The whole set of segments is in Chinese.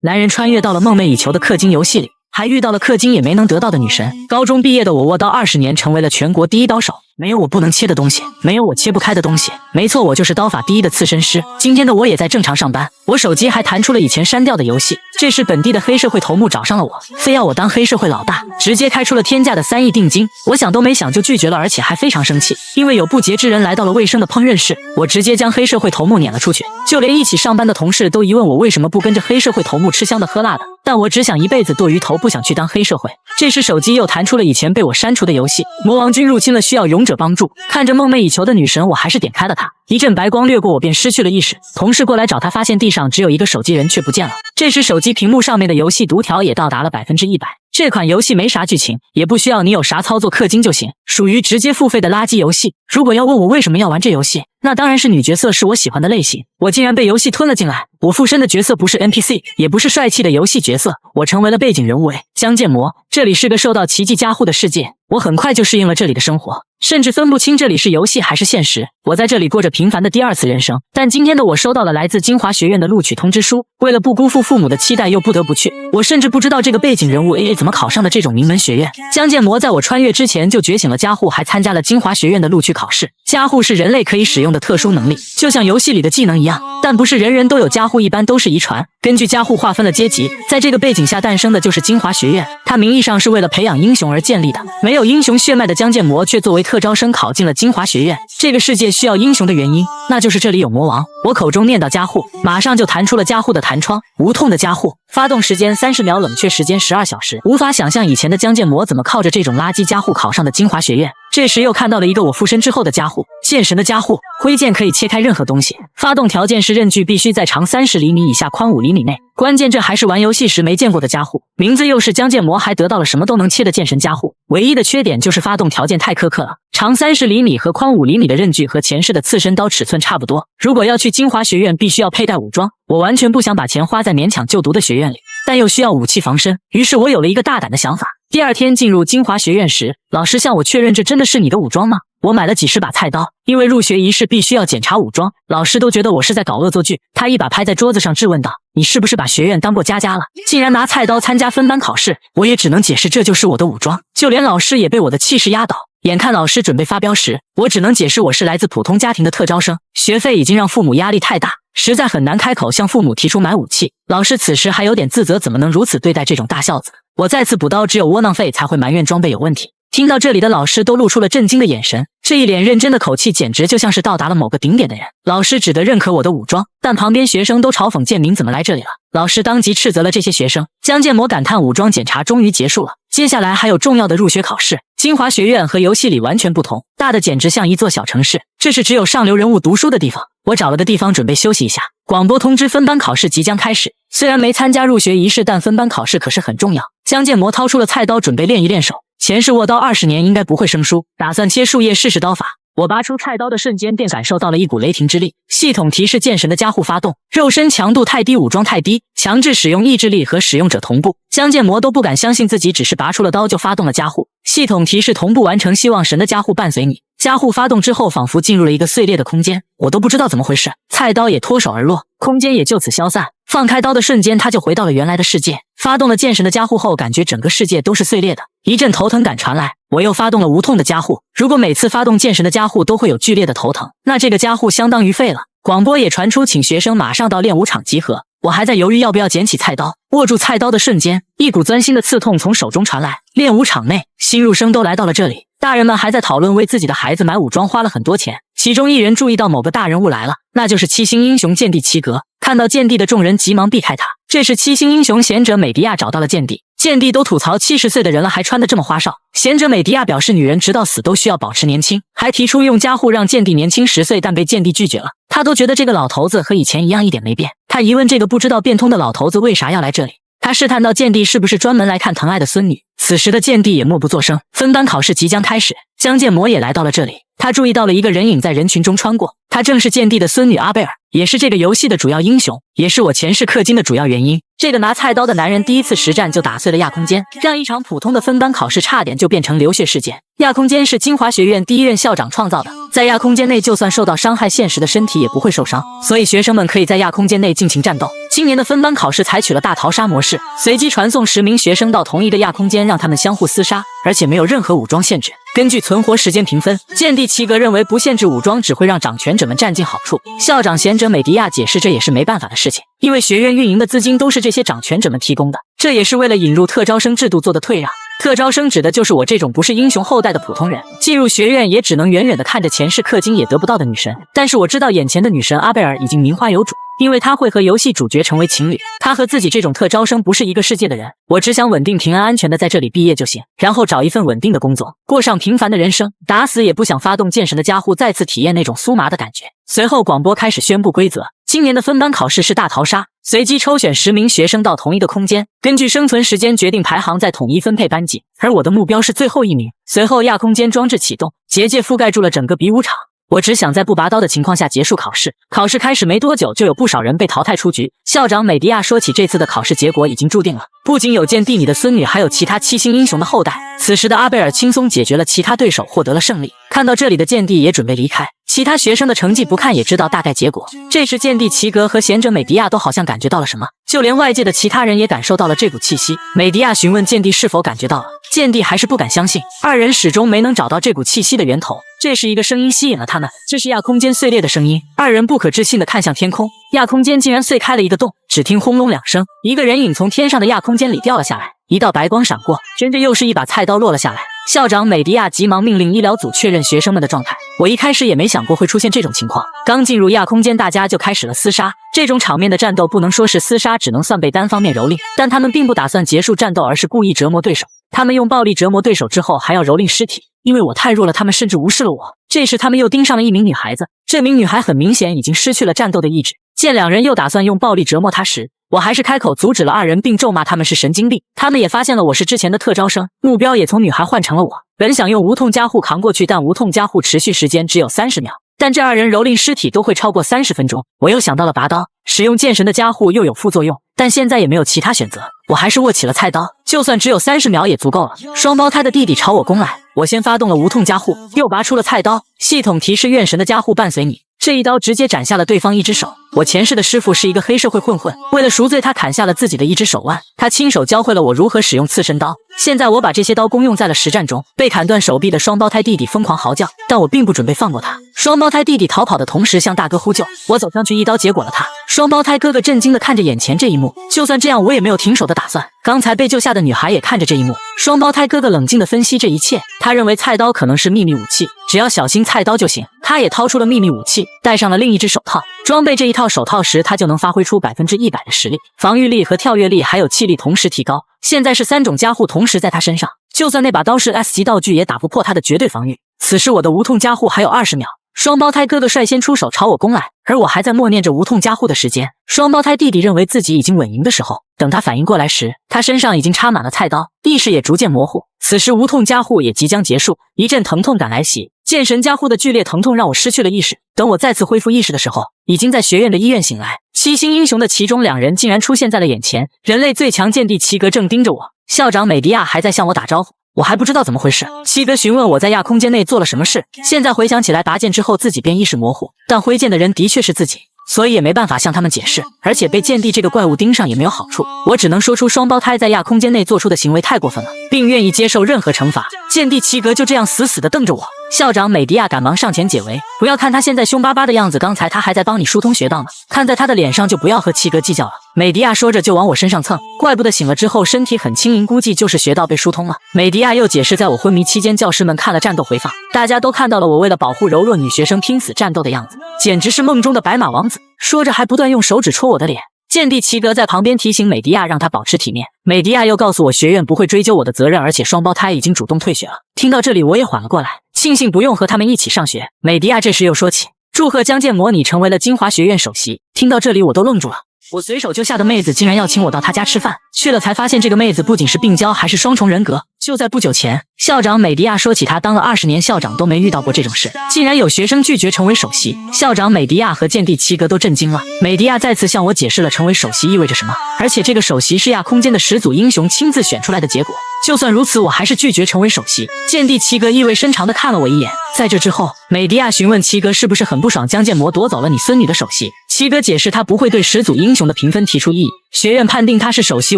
男人穿越到了梦寐以求的氪金游戏里，还遇到了氪金也没能得到的女神。高中毕业的我握刀20年，成为了全国第一刀手。没有我不能切的东西，没有我切不开的东西。没错，我就是刀法第一的刺身师。今天的我也在正常上班，我手机还弹出了以前删掉的游戏。这时本地的黑社会头目找上了我，非要我当黑社会老大，直接开出了天价的3亿定金。我想都没想就拒绝了，而且还非常生气，因为有不洁之人来到了卫生的烹饪室，我直接将黑社会头目撵了出去。就连一起上班的同事都疑问我为什么不跟着黑社会头目吃香的喝辣的，但我只想一辈子剁鱼头，不想去当黑社会。这时手机又弹出了以前被我删除的游戏，魔王军入侵了，需要勇者帮助。看着梦寐以求的女神，我还是点开了它。一阵白光掠过我，便失去了意识。同事过来找他，发现地上只有一个手机，人却不见了。这时手机屏幕上面的游戏读条也到达了100%。这款游戏没啥剧情，也不需要你有啥操作氪金就行，属于直接付费的垃圾游戏。如果要问我为什么要玩这游戏，那当然是女角色是我喜欢的类型。我竟然被游戏吞了进来。我附身的角色不是 NPC， 也不是帅气的游戏角色，我成为了背景人物江建模。这里是个受到奇迹加护的世界，我很快就适应了这里的生活，甚至分不清这里是游戏还是现实。我在这里过着平凡的第2次人生，但今天的我收到了来自金华学院的录取通知书，为了不辜负父母的期待，又不得不去。我甚至不知道这个背景人物怎么考上的这种名门学院。江建模在我穿越之前就觉醒了加护，还参加了金华学院的录取考试。加护是人类可以使用的特殊能力，就像游戏里的技能一样，但不是人人都有加护，一般都是遗传。根据加护划分了阶级，在这个背景下诞生的就是金华学院，它名义上是为了培养英雄而建立的。没有英雄血脉的江建模却作为特招生考进了金华学院。这个世界需要英雄的原因，那就是这里有魔王。我口中念到加护，马上就弹出了加护的弹窗，无痛的加护，发动时间30秒，冷却时间12小时。无法想象以前的江建模怎么靠着这种垃圾加护考上的金华学院。这时又看到了一个我附身之后的加护，剑神的加护，挥剑可以切开任何东西。发动条件是刃距必须在长30厘米以下，宽5厘米内。关键这还是玩游戏时没见过的加护，名字又是江建模，还得到了什么都能切的剑神加护。唯一的缺点就是发动条件太苛刻了，长30厘米和宽5厘米的刃距和前世的刺身刀尺寸差不多。如果要去金华学院，必须要佩戴武装。我完全不想把钱花在勉强就读的学院里，但又需要武器防身，于是我有了一个大胆的想法。第2天进入金华学院时，老师向我确认这真的是你的武装吗？我买了几十把菜刀，因为入学仪式必须要检查武装，老师都觉得我是在搞恶作剧。他一把拍在桌子上质问道：“你是不是把学院当过家家了？竟然拿菜刀参加分班考试？”我也只能解释这就是我的武装，就连老师也被我的气势压倒。眼看老师准备发飙时，我只能解释我是来自普通家庭的特招生，学费已经让父母压力太大，实在很难开口向父母提出买武器。老师此时还有点自责，怎么能如此对待这种大孝子？我再次补刀，只有窝囊废才会埋怨装备有问题。听到这里的老师都露出了震惊的眼神，这一脸认真的口气简直就像是到达了某个顶点的人。老师只得认可我的武装，但旁边学生都嘲讽建明怎么来这里了。老师当即斥责了这些学生。江建模感叹武装检查终于结束了，接下来还有重要的入学考试。金华学院和游戏里完全不同，大的简直像一座小城市，这是只有上流人物读书的地方。我找了个地方准备休息一下，广播通知分班考试即将开始。虽然没参加入学仪式，但分班考试可是很重要。江建模掏出了菜刀准备练一练手，前世握刀20年应该不会生疏，打算切树叶试试刀法。我拔出菜刀的瞬间，便感受到了一股雷霆之力。系统提示：剑神的加护发动，肉身强度太低，武装太低，强制使用意志力和使用者同步。江建模都不敢相信自己只是拔出了刀就发动了加护。系统提示：同步完成，希望神的加护伴随你。加护发动之后，仿佛进入了一个碎裂的空间，我都不知道怎么回事，菜刀也脱手而落，空间也就此消散。放开刀的瞬间，他就回到了原来的世界。发动了剑神的加护后，感觉整个世界都是碎裂的，一阵头疼感传来。我又发动了无痛的加护，如果每次发动剑神的加护都会有剧烈的头疼，那这个加护相当于废了。广播也传出，请学生马上到练武场集合。我还在犹豫要不要捡起菜刀，握住菜刀的瞬间，一股钻心的刺痛从手中传来。练武场内，新入生都来到了这里，大人们还在讨论为自己的孩子买武装花了很多钱。其中一人注意到某个大人物来了，那就是7星英雄剑帝齐格。看到剑帝的众人急忙避开他。这时7星英雄贤者美迪亚找到了剑帝，剑帝都吐槽70岁的人了还穿得这么花哨。贤者美迪亚表示女人直到死都需要保持年轻，还提出用加护让剑帝年轻10岁，但被剑帝拒绝了。他都觉得这个老头子和以前一样，一点没变。他疑问这个不知道变通的老头子为啥要来这里。他试探到剑帝是不是专门来看疼爱的孙女。此时的剑帝也默不作声。分班考试即将开始，江建模也来到了这里。他注意到了一个人影在人群中穿过，他正是剑帝的孙女阿贝尔。也是这个游戏的主要英雄，也是我前世氪金的主要原因。这个拿菜刀的男人第一次实战就打碎了亚空间，让一场普通的分班考试差点就变成流血事件。亚空间是金华学院第一任校长创造的，在亚空间内就算受到伤害，现实的身体也不会受伤，所以学生们可以在亚空间内尽情战斗。今年的分班考试采取了大逃杀模式，随机传送10名学生到同一个亚空间，让他们相互厮杀，而且没有任何武装限制。根据存活时间评分，剑帝齐格认为不限制武装只会让掌权者们占尽好处。校长贤者美迪亚解释，这也是没办法的事情，因为学院运营的资金都是这些掌权者们提供的，这也是为了引入特招生制度做的退让。特招生指的就是我这种不是英雄后代的普通人，进入学院也只能远远的看着前世氪金也得不到的女神。但是我知道眼前的女神阿贝尔已经名花有主，因为她会和游戏主角成为情侣。她和自己这种特招生不是一个世界的人，我只想稳定平安安全的在这里毕业就行，然后找一份稳定的工作，过上平凡的人生，打死也不想发动剑神的加护再次体验那种酥麻的感觉。随后广播开始宣布规则，今年的分班考试是大逃杀，随机抽选10名学生到同一个空间，根据生存时间决定排行，再统一分配班级，而我的目标是最后1名。随后亚空间装置启动，结界覆盖住了整个比武场。我只想在不拔刀的情况下结束考试。考试开始没多久，就有不少人被淘汰出局。校长美迪亚说起这次的考试结果已经注定了，不仅有剑帝你的孙女，还有其他7星英雄的后代。此时的阿贝尔轻松解决了其他对手，获得了胜利。看到这里的剑帝也准备离开，其他学生的成绩不看也知道大概结果。这时剑帝齐格和贤者美迪亚都好像感觉到了什么，就连外界的其他人也感受到了这股气息。美迪亚询问剑帝是否感觉到了，剑帝还是不敢相信，二人始终没能找到这股气息的源头。这时一个声音吸引了他们，这是亚空间碎裂的声音。二人不可置信地看向天空，亚空间竟然碎开了一个洞，只听轰隆2声，一个人影从天上的亚空间里掉了下来，一道白光闪过，跟着又是一把菜刀落了下来。校长美迪亚急忙命令医疗组确认学生们的状态。我一开始也没想过会出现这种情况，刚进入亚空间，大家就开始了厮杀。这种场面的战斗不能说是厮杀，只能算被单方面蹂躏，但他们并不打算结束战斗，而是故意折磨对手。他们用暴力折磨对手之后还要蹂躏尸体，因为我太弱了，他们甚至无视了我。这时他们又盯上了一名女孩子，这名女孩很明显已经失去了战斗的意志。见两人又打算用暴力折磨她时，我还是开口阻止了二人，并咒骂他们是神经病。他们也发现了我是之前的特招生，目标也从女孩换成了我。本想用无痛加护扛过去，但无痛加护持续时间只有30秒，但这二人蹂躏尸体都会超过30分钟。我又想到了拔刀，使用剑神的加护又有副作用，但现在也没有其他选择，我还是握起了菜刀，就算只有30秒也足够了。双胞胎的弟弟朝我攻来，我先发动了无痛加护，又拔出了菜刀，系统提示愿神的加护伴随你。这一刀直接斩下了对方一只手。我前世的师傅是一个黑社会混混，为了赎罪，他砍下了自己的一只手腕。他亲手教会了我如何使用刺身刀。现在我把这些刀功用在了实战中。被砍断手臂的双胞胎弟弟疯狂嚎叫，但我并不准备放过他。双胞胎弟弟逃跑的同时向大哥呼救，我走上去一刀结果了他。双胞胎哥哥震惊地看着眼前这一幕，就算这样我也没有停手的打算。刚才被救下的女孩也看着这一幕，双胞胎哥哥冷静地分析这一切，他认为菜刀可能是秘密武器，只要小心菜刀就行。他也掏出了秘密武器，戴上了另一只手套。装备这一套手套时，他就能发挥出100%的实力，防御力和跳跃力还有气力同时提高。现在是3种加护同时在他身上，就算那把刀是 S 级道具也打不破他的绝对防御。此时我的无痛加护还有20秒，双胞胎哥哥率先出手朝我攻来，而我还在默念着无痛加护的时间。双胞胎弟弟认为自己已经稳赢的时候，等他反应过来时，他身上已经插满了菜刀，意识也逐渐模糊。此时无痛加护也即将结束，一阵疼痛感来袭，剑神加护的剧烈疼痛让我失去了意识。等我再次恢复意识的时候，已经在学院的医院醒来。7星英雄的其中2人竟然出现在了眼前，人类最强剑帝齐格正盯着我，校长美迪亚还在向我打招呼。我还不知道怎么回事，齐格询问我在亚空间内做了什么事。现在回想起来，拔剑之后自己便意识模糊，但挥剑的人的确是自己，所以也没办法向他们解释。而且被剑帝这个怪物盯上也没有好处，我只能说出双胞胎在亚空间内做出的行为太过分了，并愿意接受任何惩罚。剑帝齐格就这样死死地瞪着我。校长美迪亚赶忙上前解围，不要看他现在凶巴巴的样子，刚才他还在帮你疏通穴道呢，看在他的脸上就不要和齐格计较了。美迪亚说着就往我身上蹭，怪不得醒了之后身体很轻盈，估计就是穴道被疏通了。美迪亚又解释，在我昏迷期间，教师们看了战斗回放，大家都看到了我为了保护柔弱女学生拼死战斗的样子，简直是梦中的白马王子。说着还不断用手指戳我的脸。剑帝齐格在旁边提醒美迪亚让他保持体面，美迪亚又告诉我学院不会追究我的责任，而且双胞胎已经主动退学了。听到这里我也缓了过来，庆幸不用和他们一起上学。美迪亚这时又说起，祝贺江建模拟成为了金华学院首席。听到这里我都愣住了，我随手救下的妹子竟然要请我到她家吃饭，去了才发现这个妹子不仅是病娇，还是双重人格。就在不久前，校长美迪亚说起他当了20年校长都没遇到过这种事，竟然有学生拒绝成为首席。校长美迪亚和剑帝七哥都震惊了。美迪亚再次向我解释了成为首席意味着什么，而且这个首席是亚空间的始祖英雄亲自选出来的结果。就算如此，我还是拒绝成为首席。剑帝七哥意味深长地看了我一眼。在这之后，美迪亚询问七哥是不是很不爽江建模夺走了你孙女的首席。七哥解释他不会对始祖英雄的评分提出异议，学院判定他是首席，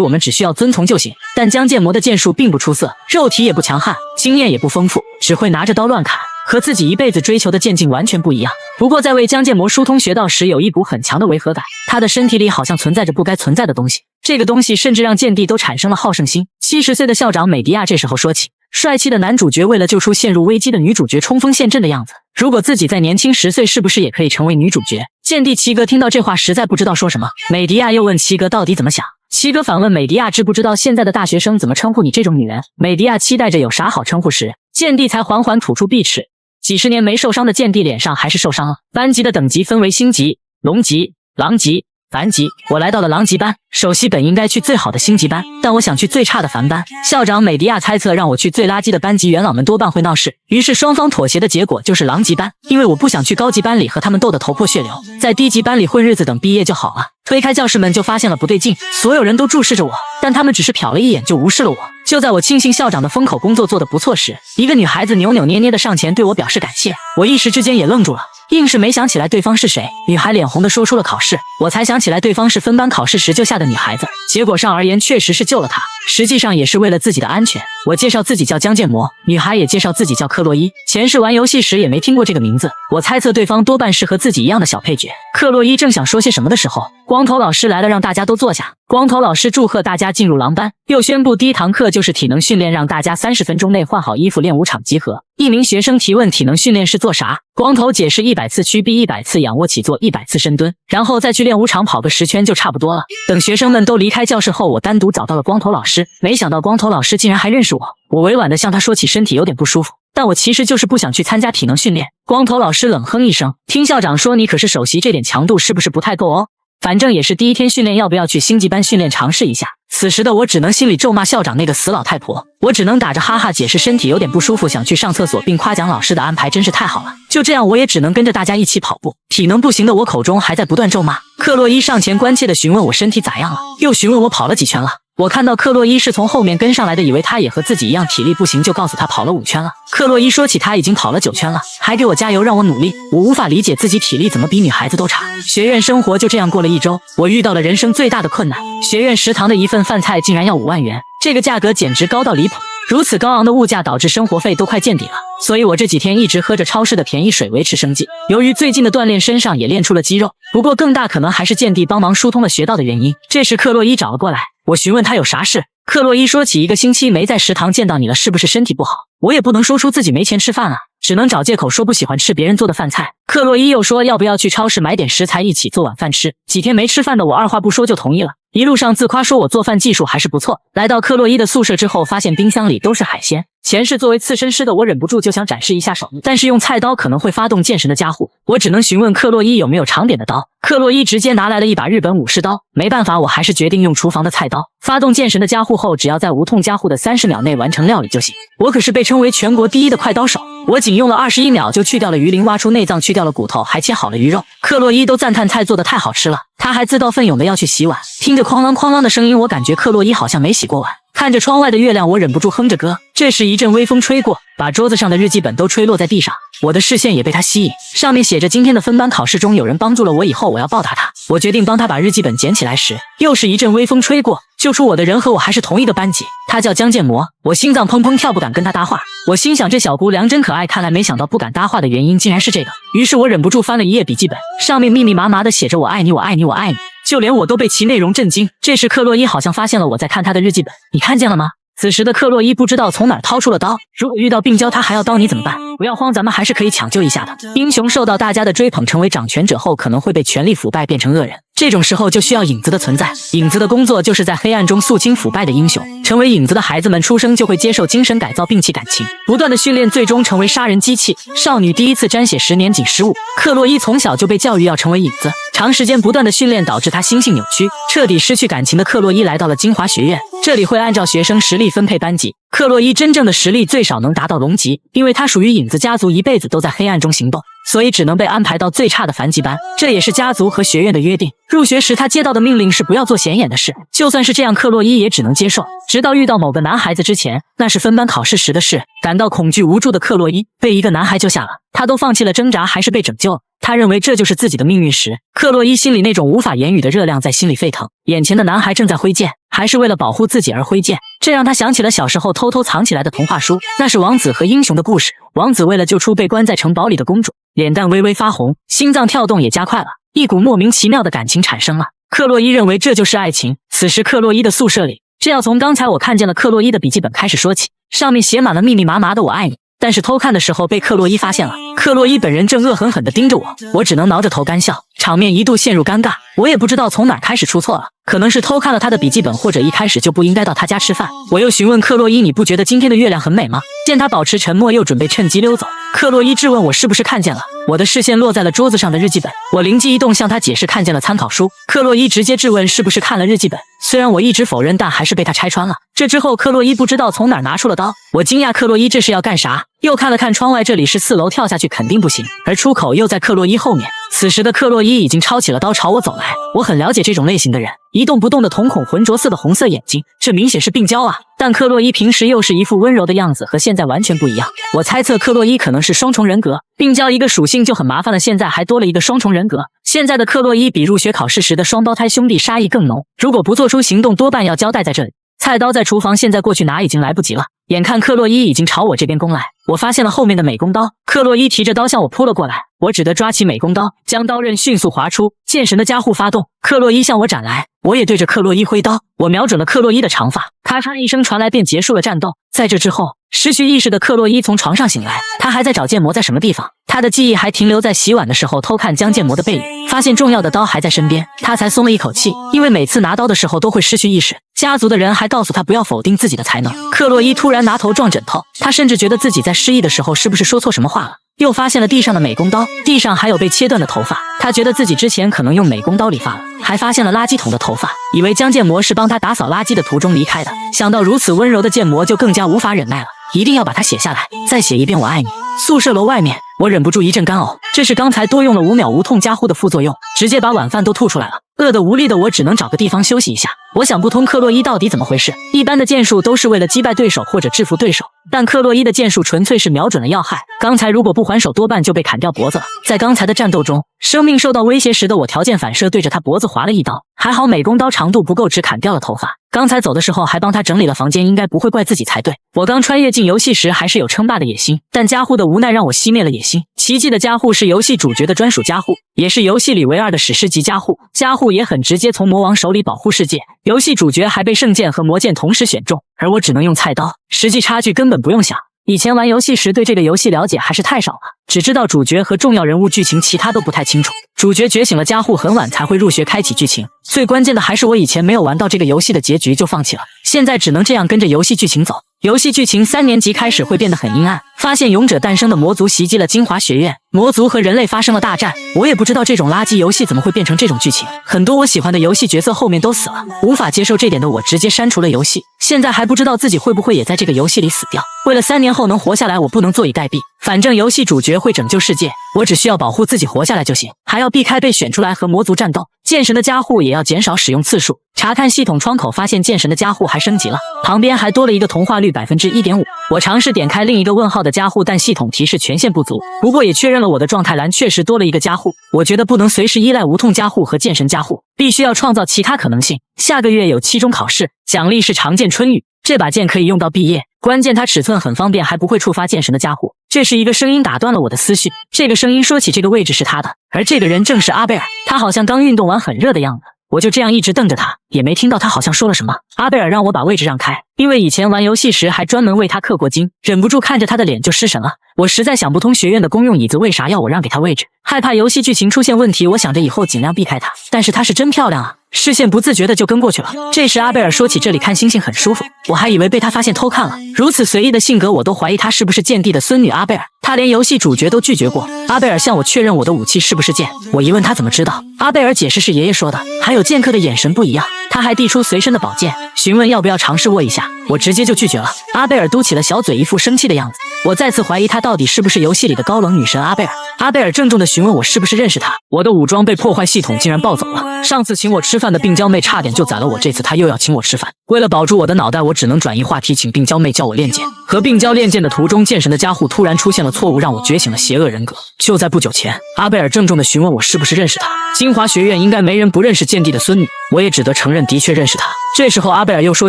我们只需要遵从就行。但江建模的剑术并不出色，肉体也不强悍，经验也不丰富，只会拿着刀乱砍，和自己一辈子追求的剑境完全不一样。不过在为江建模疏通穴道时，有一股很强的违和感，他的身体里好像存在着不该存在的东西，这个东西甚至让剑帝都产生了好胜心。70岁的校长美迪亚这时候说起，帅气的男主角为了救出陷入危机的女主角冲锋陷阵的样子，如果自己再年轻10岁，是不是也可以成为女主角？剑帝七哥听到这话实在不知道说什么。美迪亚又问七哥到底怎么想，七哥反问美迪亚知不知道现在的大学生怎么称呼你这种女人。美迪亚期待着有啥好称呼时，剑帝才缓缓吐出碧齿。几十年没受伤的剑帝脸上还是受伤了。班级的等级分为星级、龙级、狼级、凡级，我来到了狼级班。首席本应该去最好的星级班，但我想去最差的凡班。校长美迪亚猜测让我去最垃圾的班级，元老们多半会闹事，于是双方妥协的结果就是狼级班。因为我不想去高级班里和他们斗得头破血流，在低级班里混日子，等毕业就好了。推开教室门就发现了不对劲，所有人都注视着我，但他们只是瞟了一眼就无视了我。就在我庆幸校长的风口工作做得不错时，一个女孩子扭扭捏捏的上前对我表示感谢，我一时之间也愣住了，硬是没想起来对方是谁。女孩脸红的说出了考试，我才想起来对方是分班考试时救下的女孩子，结果上而言确实是救了她，实际上也是为了自己的安全。我介绍自己叫江建模，女孩也介绍自己叫克洛伊，前世玩游戏时也没听过这个名字，我猜测对方多半是和自己一样的小配角。克洛伊正想说些什么的时候，光头老师来了，让大家都坐下。光头老师祝贺大家进入狼班，又宣布第一堂课就是体能训练，让大家30分钟内换好衣服练武场集合。一名学生提问体能训练是做啥，光头解释100次屈臂100次仰卧起坐100次深蹲，然后再去练武场跑个10圈就差不多了。等学生们都离开教室后，我单独找到了光头老师，没想到光头老师竟然还认识我。我委婉地向他说起身体有点不舒服，但我其实就是不想去参加体能训练。光头老师冷哼一声，听校长说你可是首席，这点强度是不是不太够哦？反正也是第一天训练，要不要去星级班训练尝试一下？此时的我只能心里咒骂校长那个死老太婆，我只能打着哈哈解释身体有点不舒服，想去上厕所，并夸奖老师的安排真是太好了。就这样，我也只能跟着大家一起跑步。体能不行的我口中还在不断咒骂。克洛伊上前关切地询问我身体咋样了，又询问我跑了几圈了。我看到克洛伊是从后面跟上来的，以为他也和自己一样体力不行，就告诉他跑了5圈了。克洛伊说起他已经跑了9圈了，还给我加油让我努力。我无法理解自己体力怎么比女孩子都差。学院生活就这样过了1周，我遇到了人生最大的困难，学院食堂的一份饭菜竟然要5万元，这个价格简直高到离谱。如此高昂的物价导致生活费都快见底了，所以我这几天一直喝着超市的便宜水维持生计。由于最近的锻炼，身上也练出了肌肉，不过更大可能还是剑帝帮忙疏通了穴道的原因。这时克洛伊找了过来，我询问他有啥事。克洛伊说起1个星期没在食堂见到你了，是不是身体不好？我也不能说出自己没钱吃饭啊，只能找借口说不喜欢吃别人做的饭菜。克洛伊又说要不要去超市买点食材一起做晚饭吃。几天没吃饭的我二话不说就同意了，一路上自夸说我做饭技术还是不错。来到克洛伊的宿舍之后，发现冰箱里都是海鲜。前世作为刺身师的我忍不住就想展示一下手艺，但是用菜刀可能会发动剑神的加护，我只能询问克洛伊有没有长点的刀。克洛伊直接拿来了一把日本武士刀，没办法，我还是决定用厨房的菜刀。发动剑神的加护后，只要在无痛加护的30秒内完成料理就行。我可是被称为全国第1的快刀手，我仅用了21秒就去掉了鱼鳞，挖出内脏，去掉了骨头，还切好了鱼肉。克洛伊都赞叹菜做的太好吃了，他还自告奋勇的要去洗碗。听着哐啷哐啷的声音，我感觉克洛伊好像没洗过碗。看着窗外的月亮，我忍不住哼着歌。这时一阵微风吹过，把桌子上的日记本都吹落在地上，我的视线也被它吸引。上面写着今天的分班考试中有人帮助了我，以后我要报答他。我决定帮他把日记本捡起来时，又是一阵微风吹过，救出我的人和我还是同一个班级，他叫江建模。我心脏砰砰跳，不敢跟他搭话。我心想这小姑娘真可爱，看来没想到不敢搭话的原因竟然是这个。于是我忍不住翻了一页笔记本，上面密密麻麻的写着我爱你，我爱你，我爱你。就连我都被其内容震惊。这时克洛伊好像发现了我在看他的日记本，你看见了吗？此时的克洛伊不知道从哪儿掏出了刀，如果遇到病娇他还要刀你怎么办？不要慌，咱们还是可以抢救一下的。英雄受到大家的追捧，成为掌权者后可能会被权力腐败变成恶人，这种时候就需要影子的存在。影子的工作就是在黑暗中肃清腐败的英雄。成为影子的孩子们出生就会接受精神改造，摒弃感情，不断的训练，最终成为杀人机器。少女第一次沾血时年仅15，克洛伊从小就被教育要成为影子，长时间不断的训练导致他心性扭曲，彻底失去感情的克洛伊来到了精华学院。这里会按照学生实力分配班级。克洛伊真正的实力最少能达到龙级，因为他属于影子家族，一辈子都在黑暗中行动，所以只能被安排到最差的凡级班，这也是家族和学院的约定。入学时他接到的命令是不要做显眼的事，就算是这样，克洛伊也只能接受。直到遇到某个男孩子之前，那是分班考试时的事。感到恐惧无助的克洛伊被一个男孩救下了，他都放弃了挣扎，还是被拯救了。他认为这就是自己的命运时，克洛伊心里那种无法言语的热量在心里沸腾。眼前的男孩正在挥剑，还是为了保护自己而挥剑，这让他想起了小时候偷偷藏起来的童话书，那是王子和英雄的故事。王子为了救出被关在城堡里的公主，脸蛋微微发红，心脏跳动也加快了，一股莫名其妙的感情产生了。克洛伊认为这就是爱情。此时克洛伊的宿舍里，这要从刚才我看见了克洛伊的笔记本开始说起，上面写满了密密麻麻的我爱你。但是偷看的时候被克洛伊发现了，克洛伊本人正恶狠狠地盯着我，我只能挠着头干笑，场面一度陷入尴尬。我也不知道从哪儿开始出错了，可能是偷看了他的笔记本，或者一开始就不应该到他家吃饭。我又询问克洛伊，你不觉得今天的月亮很美吗？见他保持沉默，又准备趁机溜走，克洛伊质问我是不是看见了。我的视线落在了桌子上的日记本，我灵机一动向他解释看见了参考书。克洛伊直接质问是不是看了日记本，虽然我一直否认，但还是被他拆穿了。这之后克洛伊不知道从哪儿拿出了刀，我惊讶克洛伊这是要干啥，又看了看窗外，这里是4楼，跳下去肯定不行，而出口又在克洛伊后面。此时的克洛伊已经抄起了刀朝我走来，我很了解这种类型的人，一动不动的瞳孔浑浊色的红色眼睛，这明显是病娇啊。但克洛伊平时又是一副温柔的样子，和现在完全不一样。我猜测克洛伊可能是双重人格，病娇一个属性就很麻烦了，现在还多了一个双重人格。现在的克洛伊比入学考试时的双胞胎兄弟杀意更浓，如果不做出行动，多半要交代在这里。菜刀在厨房，现在过去拿已经来不及了。眼看克洛伊已经朝我这边攻来，我发现了后面的美工刀，克洛伊提着刀向我扑了过来，我只得抓起美工刀，将刀刃迅速划出，剑神的加护发动，克洛伊向我斩来，我也对着克洛伊挥刀，我瞄准了克洛伊的长发，咔嚓一声传来便结束了战斗。在这之后，失去意识的克洛伊从床上醒来，他还在找剑魔在什么地方，他的记忆还停留在洗碗的时候偷看江剑魔的背影，发现重要的刀还在身边，他才松了一口气，因为每次拿刀的时候都会失去意识，家族的人还告诉他不要否定自己的才能。克洛伊突然拿头撞枕头，他甚至觉得自己在失忆的时候是不是说错什么话了，又发现了地上的美工刀，地上还有被切断的头发，他觉得自己之前可能用美工刀理发了，还发现了垃圾桶的头发，以为江剑魔是帮他打扫垃圾的途中离开的，想到如此温柔的剑魔就更加无法忍耐了，一定要把它写下来，再写一遍我爱你。宿舍楼外面，我忍不住一阵干呕，这是刚才多用了5秒无痛加护的副作用，直接把晚饭都吐出来了。饿得无力的我只能找个地方休息一下。我想不通克洛伊到底怎么回事，一般的剑术都是为了击败对手或者制服对手，但克洛伊的剑术纯粹是瞄准了要害，刚才如果不还手多半就被砍掉脖子了。在刚才的战斗中，生命受到威胁时的我条件反射对着他脖子划了一刀，还好美工刀长度不够，只砍掉了头发。刚才走的时候还帮他整理了房间，应该不会怪自己才对。我刚穿越进游戏时还是有称霸的野心，但加护的无奈让我熄灭了野心。奇迹的加护是游戏主角的专属加护，也是游戏里唯2的史诗级加护，加护也很直接，从魔王手里保护世界。游戏主角还被圣剑和魔剑同时选中，而我只能用菜刀，实际差距根本不用想。以前玩游戏时对这个游戏了解还是太少了，只知道主角和重要人物剧情，其他都不太清楚。主角觉醒了加护很晚才会入学开启剧情，最关键的还是我以前没有玩到这个游戏的结局就放弃了，现在只能这样跟着游戏剧情走。游戏剧情3年级开始会变得很阴暗，发现勇者诞生的魔族袭击了精华学院，魔族和人类发生了大战。我也不知道这种垃圾游戏怎么会变成这种剧情，很多我喜欢的游戏角色后面都死了，无法接受这点的我直接删除了游戏。现在还不知道自己会不会也在这个游戏里死掉，为了3年后能活下来，我不能坐以待毙。反正游戏主角会拯救世界，我只需要保护自己活下来就行，还要避开被选出来和魔族战斗。剑神的加护也要减少使用次数。查看系统窗口发现剑神的加护还升级了，旁边还多了一个同化率 1.5%。我尝试点开另一个问号的加护，但系统提示权限不足，不过也确认了我的状态栏确实多了一个加护。我觉得不能随时依赖无痛加护和剑神加护，必须要创造其他可能性。下个月有期中考试，奖励是长剑春雨，这把剑可以用到毕业，关键它尺寸很方便，还不会触发剑神的加护。这时一个声音打断了我的思绪，这个声音说起这个位置是他的，而这个人正是阿贝尔，他好像刚运动完很热的样子。我就这样一直瞪着他，也没听到他好像说了什么。阿贝尔让我把位置让开，因为以前玩游戏时还专门为他氪过金，忍不住看着他的脸就失神了。我实在想不通学院的公用椅子为啥要我让给他位置，害怕游戏剧情出现问题，我想着以后尽量避开他。但是他是真漂亮啊，视线不自觉的就跟过去了。这时阿贝尔说起这里看星星很舒服，我还以为被他发现偷看了，如此随意的性格我都怀疑他是不是剑帝的孙女。阿贝尔，他连游戏主角都拒绝过。阿贝尔向我确认我的武器是不是剑，我疑问他怎么知道，阿贝尔解释是爷爷说的，还有剑客的眼神不一样。他还递出随身的宝剑，询问要不要尝试握一下，我直接就拒绝了。阿贝尔嘟起了小嘴，一副生气的样子。我再次怀疑他到底是不是游戏里的高冷女神阿贝尔。阿贝尔郑重地询问我是不是认识他，我的武装被破坏，系统竟然暴走了。上次请我吃饭的病娇妹差点就宰了我，这次她又要请我吃饭。为了保住我的脑袋，我只能转移话题，请病娇妹教我练剑。和病娇练剑的途中，剑神的加护突然出现了错误，让我觉醒了邪恶人格。就在不久前，阿贝尔郑重地询问我是不是认识他。金华学院应该没人不认识剑帝的孙女，我也只得承认的确认识他。这时候阿贝尔又说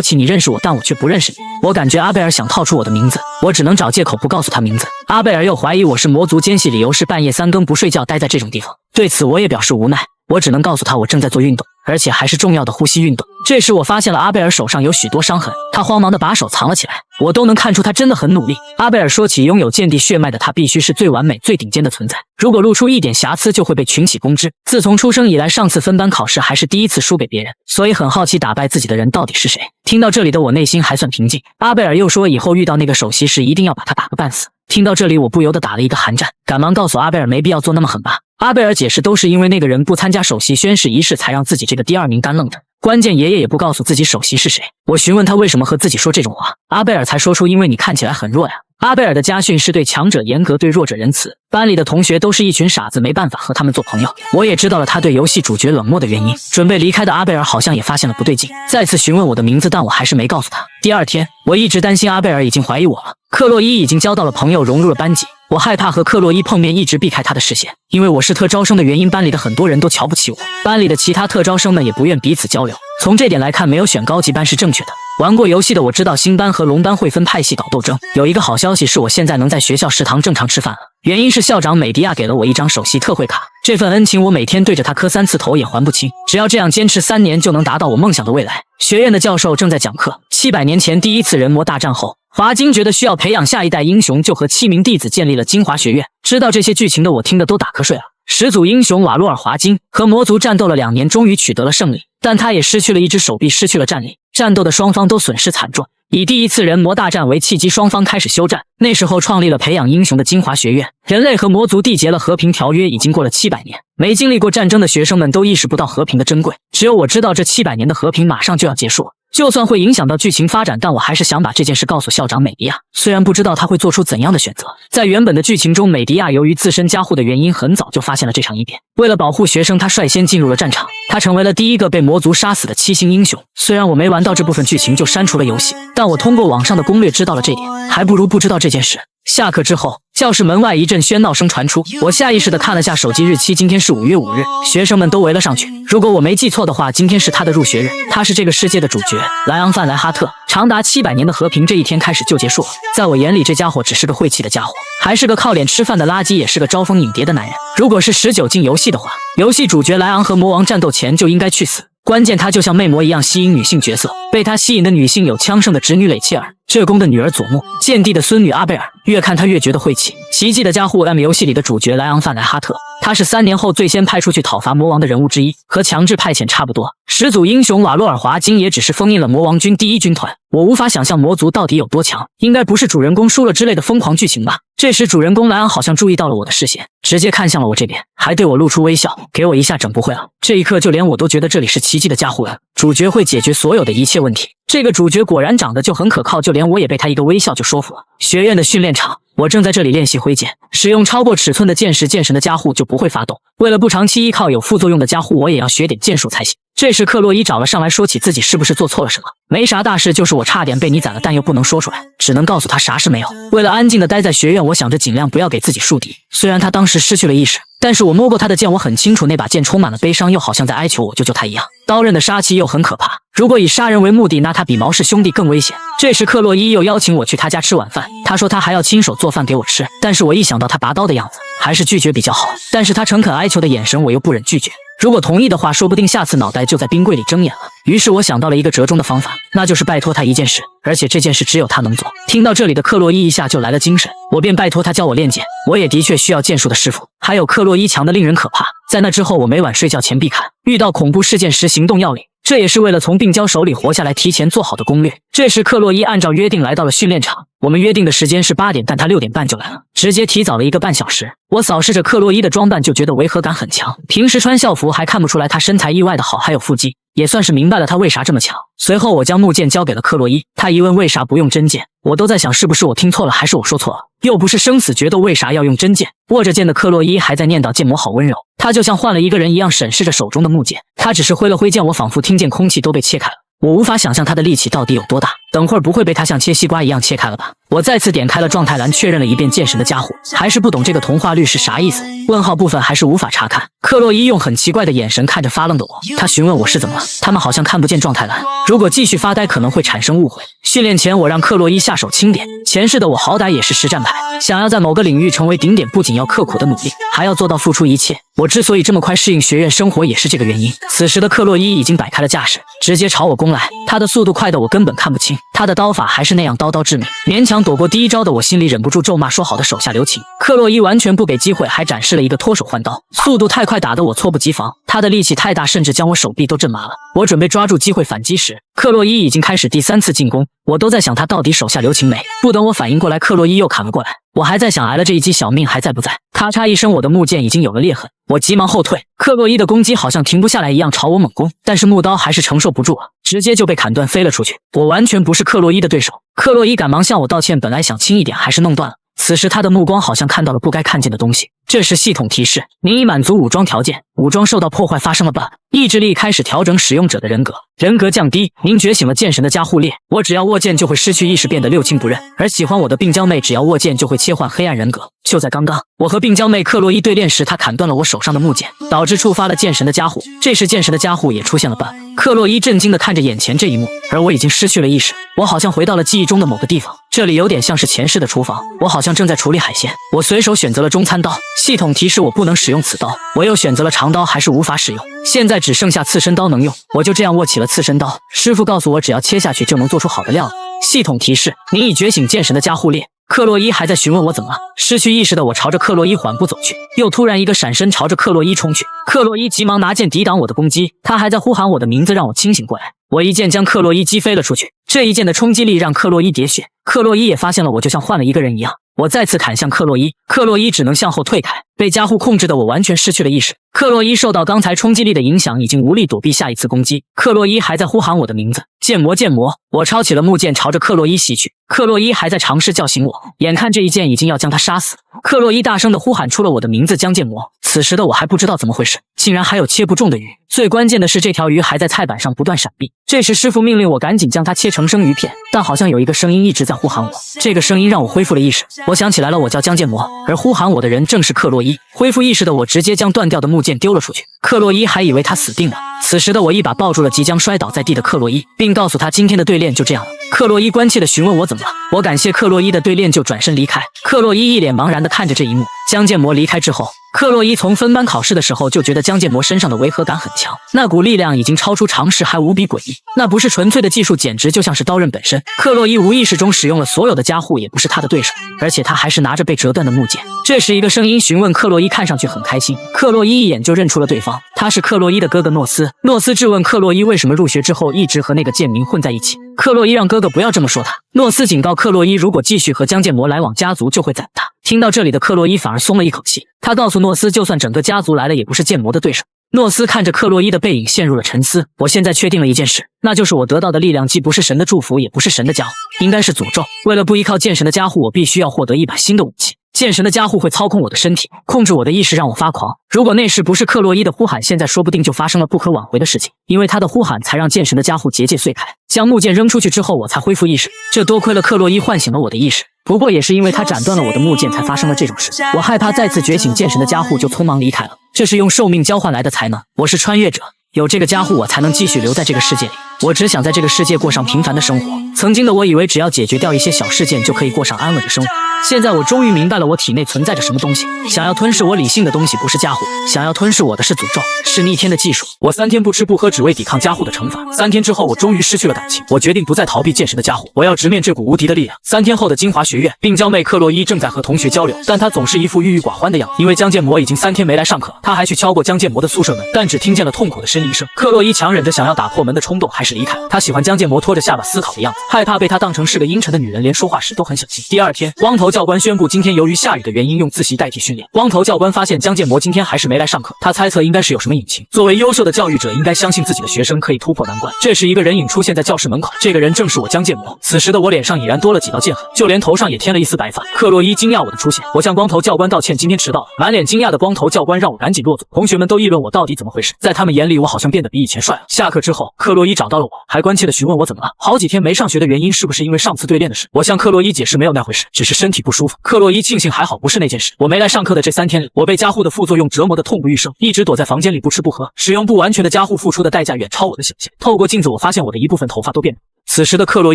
起你认识我，但我却不认识你。我感觉阿贝尔想套出我的名字，我只能找借口不告诉他名字。阿贝尔又怀疑我是魔族奸细，理由是半夜3更不睡觉待在这种地方。对此我也表示无奈，我只能告诉他我正在做运动，而且还是重要的呼吸运动。这时我发现了阿贝尔手上有许多伤痕，他慌忙地把手藏了起来，我都能看出他真的很努力。阿贝尔说起拥有剑帝血脉的他必须是最完美最顶尖的存在，如果露出一点瑕疵就会被群起攻之。自从出生以来，上次分班考试还是第一次输给别人，所以很好奇打败自己的人到底是谁。听到这里的我内心还算平静。阿贝尔又说以后遇到那个首席时一定要把他打个半死。听到这里我不由得打了一个寒战，赶忙告诉阿贝尔没必要做那么狠吧。阿贝尔解释都是因为那个人不参加首席宣誓仪式才让自己这个第2名干愣着，关键爷爷也不告诉自己首席是谁。我询问他为什么和自己说这种话，阿贝尔才说出因为你看起来很弱呀。阿贝尔的家训是对强者严格，对弱者仁慈。班里的同学都是一群傻子，没办法和他们做朋友。我也知道了他对游戏主角冷漠的原因。准备离开的阿贝尔好像也发现了不对劲，再次询问我的名字，但我还是没告诉他。第2天，我一直担心阿贝尔已经怀疑我了。克洛伊已经交到了朋友，融入了班级。我害怕和克洛伊碰面，一直避开他的视线，因为我是特招生的原因，班里的很多人都瞧不起我，班里的其他特招生们也不愿彼此交流。从这点来看，没有选高级班是正确的。玩过游戏的我知道新班和龙班会分派系搞斗争。有一个好消息是我现在能在学校食堂正常吃饭了，原因是校长美迪亚给了我一张首席特惠卡，这份恩情我每天对着他磕3次头也还不清。只要这样坚持3年，就能达到我梦想的未来。学院的教授正在讲课，700年前第一次人魔大战后，华金觉得需要培养下一代英雄，就和7名弟子建立了金华学院。知道这些剧情的我听得都打瞌睡了。始祖英雄瓦洛尔华金和魔族战斗了2年，终于取得了胜利，但他也失去了一只手臂，失去了战力。战斗的双方都损失惨重，以第一次人魔大战为契机，双方开始休战。那时候创立了培养英雄的金华学院。人类和魔族缔结了和平条约，已经过了700年，没经历过战争的学生们都意识不到和平的珍贵，只有我知道这700年的和平马上就要结束了。就算会影响到剧情发展，但我还是想把这件事告诉校长美迪亚，虽然不知道他会做出怎样的选择。在原本的剧情中，美迪亚由于自身加护的原因，很早就发现了这场异变。为了保护学生，他率先进入了战场，他成为了第一个被魔族杀死的7星英雄。虽然我没玩到这部分剧情就删除了游戏，但我通过网上的攻略知道了这点，还不如不知道这件事。下课之后，教室门外一阵喧闹声传出，我下意识地看了下手机日期，今天是5月5日，学生们都围了上去。如果我没记错的话，今天是他的入学日，他是这个世界的主角莱昂范莱哈特。长达700年的和平这一天开始就结束了。在我眼里，这家伙只是个晦气的家伙，还是个靠脸吃饭的垃圾，也是个招蜂引蝶的男人。如果是19禁游戏的话，游戏主角莱昂和魔王战斗前就应该去死。关键他就像魅魔一样吸引女性角色，被他吸引的女性有枪圣的侄女蕾切尔、浙公的女儿佐木、剑帝的孙女阿贝尔。越看他越觉得晦气。奇迹的加护 M 游戏里的主角莱昂范莱哈特，他是3年后最先派出去讨伐魔王的人物之一，和强制派遣差不多。始祖英雄瓦洛尔华金也只是封印了魔王军第1军团。我无法想象魔族到底有多强，应该不是主人公输了之类的疯狂剧情吧。这时主人公莱昂好像注意到了我的视线，直接看向了我这边，还对我露出微笑，给我一下整不会了。这一刻就连我都觉得这里是奇迹的加护 M， 主角会解决所有的一切问题。这个主角果然长得就很可靠，就连我也被他一个微笑就说服了。学院的训练场，我正在这里练习挥剑，使用超过尺寸的剑时，剑神的加护就不会发动。为了不长期依靠有副作用的加护，我也要学点剑术才行。这时克洛伊找了上来，说起自己是不是做错了什么。没啥大事，就是我差点被你宰了，但又不能说出来，只能告诉他啥事没有。为了安静的待在学院，我想着尽量不要给自己树敌。虽然他当时失去了意识，但是我摸过他的剑，我很清楚那把剑充满了悲伤，又好像在哀求我救救他一样。刀刃的杀气又很可怕，如果以杀人为目的，那他比毛氏兄弟更危险。这时克洛伊又邀请我去他家吃晚饭，他说他还要亲手做饭给我吃，但是我一想到他拔刀的样子，还是拒绝比较好。但是他诚恳哀求的眼神，我又不忍拒绝。如果同意的话，说不定下次脑袋就在冰柜里睁眼了。于是我想到了一个折中的方法，那就是拜托他一件事，而且这件事只有他能做。听到这里的克洛伊一下就来了精神，我便拜托他教我练剑。我也的确需要剑术的师傅，还有克洛伊强的令人可怕。在那之后，我每晚睡觉前必看遇到恐怖事件时行动要领，这也是为了从病娇手里活下来提前做好的攻略。这时克洛伊按照约定来到了训练场，我们约定的时间是8点，但他6点半就来了，直接提早了1个半小时。我扫视着克洛伊的装扮就觉得违和感很强，平时穿校服还看不出来她身材意外的好，还有腹肌，也算是明白了她为啥这么强。随后我将木剑交给了克洛伊，她疑问为啥不用真剑，我都在想是不是我听错了，还是我说错了，又不是生死决斗，为啥要用真剑？握着剑的克洛伊还在念叨剑魔好温柔，她就像换了一个人一样审视着手中的木剑，她只是挥了挥剑，我仿佛听见空气都被切开了。我无法想象他的力气到底有多大，等会儿不会被他像切西瓜一样切开了吧？我再次点开了状态栏，确认了一遍剑神的加护，还是不懂这个童话律是啥意思，问号部分还是无法查看。克洛伊用很奇怪的眼神看着发愣的我，他询问我是怎么了，他们好像看不见状态栏，如果继续发呆可能会产生误会。训练前我让克洛伊下手轻点，前世的我好歹也是实战派，想要在某个领域成为顶点，不仅要刻苦的努力，还要做到付出一切。我之所以这么快适应学院生活也是这个原因。此时的克洛伊已经摆开了架势，直接朝我攻来，他的速度快的我根本看不清，他的刀法还是那样刀刀致命，勉强躲过第一招的我心里忍不住咒骂，说好的手下留情。克洛伊完全不给机会，还展示了一个脱手换刀，速度太快，打得我猝不及防，他的力气太大，甚至将我手臂都震麻了。我准备抓住机会反击时，克洛伊已经开始第3次进攻，我都在想他到底手下留情没。不等我反应过来，克洛伊又砍了过来，我还在想挨了这一击小命还在不在。咔嚓一声，我的木剑已经有了裂痕，我急忙后退，克洛伊的攻击好像停不下来一样朝我猛攻，但是木刀还是承受不住了，直接就被砍断飞了出去。我完全不是克洛伊的对手。克洛伊赶忙向我道歉，本来想轻一点还是弄断了，此时他的目光好像看到了不该看见的东西。这时系统提示，您已满足武装条件，武装受到破坏，发生了 bug， 意志力开始调整使用者的人格，人格降低，您觉醒了剑神的加护列，我只要握剑就会失去意识，变得六亲不认，而喜欢我的病娇妹只要握剑就会切换黑暗人格。就在刚刚，我和病娇妹克洛伊对练时，他砍断了我手上的木剑，导致触发了剑神的加护，这时剑神的加护也出现了 bug。克洛伊震惊地看着眼前这一幕，而我已经失去了意识，我好像回到了记忆中的某个地方，这里有点像是前世的厨房，我好像正在处理海鲜，我随手选择了中餐刀，系统提示我不能使用此刀，我又选择了长刀，还是无法使用，现在只剩下刺身刀能用，我就这样握起了刺身刀。师傅告诉我只要切下去就能做出好的料理。系统提示，您已觉醒剑神的加护列。克洛伊还在询问我怎么了，失去意识的我朝着克洛伊缓步走去，又突然一个闪身朝着克洛伊冲去，克洛伊急忙拿剑抵挡我的攻击，他还在呼喊我的名字让我清醒过来，我一剑将克洛伊击飞了出去，这一剑的冲击力让克洛伊喋血，克洛伊也发现了我就像换了一个人一样，我再次砍向克洛伊，克洛伊只能向后退开，被加护控制的我完全失去了意识。克洛伊受到刚才冲击力的影响，已经无力躲避下一次攻击。克洛伊还在呼喊我的名字，剑魔剑魔。我抄起了木剑朝着克洛伊袭去，克洛伊还在尝试叫醒我，眼看这一剑已经要将他杀死。克洛伊大声地呼喊出了我的名字，江剑魔。此时的我还不知道怎么回事，竟然还有切不中的鱼，最关键的是这条鱼还在菜板上不断闪避。这时师傅命令我赶紧将它切成生鱼片，但好像有一个声音一直在呼喊我，这个声音让我恢复了意识。我想起来了，我叫江剑魔，而呼喊我的人正是克洛伊。恢复意识的我直接将断掉的木剑丢了出去，克洛伊还以为他死定了。此时的我一把抱住了即将摔倒在地的克洛伊，并告诉他今天的对练就这样了。克洛伊关切地询问我怎么了，我感谢克洛伊的对练就转身离开。克洛伊一脸茫然地看着这一幕。江剑魔离开之后，克洛伊从分班考试的时候就觉得江剑魔身上的违和感很强，那股力量已经超出常识，还无比诡异，那不是纯粹的技术，简直就像是刀刃本身。克洛伊无意识中使用了所有的加护，也不是他的对手，而且他还是拿着被折断的木剑。这时一个声音询问克洛伊，看上去很开心，克洛伊一眼就认出了对方，他是克洛伊的哥哥诺斯。诺斯质问克洛伊为什么入学之后一直和那个贱民混在一起，克洛伊让哥哥不要这么说他。诺斯警告克洛伊，如果继续和江剑魔来往，家族就会宰他。听到这里的克洛伊反而松了一口气，他告诉诺斯，就算整个家族来了也不是剑魔的对手。诺斯看着克洛伊的背影陷入了沉思。我现在确定了一件事，那就是我得到的力量既不是神的祝福，也不是神的加护，应该是诅咒。为了不依靠剑神的加护，我必须要获得一把新的武器。剑神的加护会操控我的身体，控制我的意识，让我发狂。如果那时不是克洛伊的呼喊，现在说不定就发生了不可挽回的事情，因为他的呼喊才让剑神的加护结界碎开。将木剑扔出去之后，我才恢复意识，这多亏了克洛伊唤醒了我的意识。不过也是因为他斩断了我的木剑，才发生了这种事。我害怕再次觉醒剑神的加护，就匆忙离开了。这是用寿命交换来的才能，我是穿越者，有这个加护我才能继续留在这个世界里。我只想在这个世界过上平凡的生活。曾经的我以为只要解决掉一些小事件就可以过上安稳的生活，现在我终于明白了我体内存在着什么东西。想要吞噬我理性的东西不是加护，想要吞噬我的是诅咒，是逆天的技术。我3天不吃不喝，只为抵抗加护的惩罚。3天之后，我终于失去了感情，我决定不再逃避剑神的加护，我要直面这股无敌的力量。3天后的金华学院，病娇妹克洛伊正在和同学交流，但她总是一副郁郁寡欢的样子，因为江剑魔已经3天没来上课，她还去敲过江剑魔的宿舍门，但只听见了痛苦的呻吟声。克洛伊强忍着想要打破门的冲动，还是离开了。她喜欢江剑魔拖着下巴思考的样子，害怕被他当成是个阴沉的女人，连说话时都很小心。第二天，光头教官宣布，今天由于下雨的原因，用自习代替训练。光头教官发现江建模今天还是没来上课，他猜测应该是有什么隐情。作为优秀的教育者，应该相信自己的学生可以突破难关。这时，一个人影出现在教室门口，这个人正是我江建模。此时的我脸上已然多了几道剑痕，就连头上也添了一丝白发。克洛伊惊讶我的出现，我向光头教官道歉，今天迟到了。满脸惊讶的光头教官让我赶紧落座，同学们都议论我到底怎么回事。在他们眼里，我好像变得比以前帅了。下课之后，克洛伊找到了我，还关切地询问我怎么了，好几天没上学的原因是不是因为上次对练的事。我向克洛伊解释没有那回事，只是身体不舒服。克洛伊庆幸还好不是那件事。我没来上课的这3天里，我被加护的副作用折磨得痛不欲生，一直躲在房间里不吃不喝，使用不完全的加护付出的代价远超我的想象。透过镜子，我发现我的一部分头发都变了。此时的克洛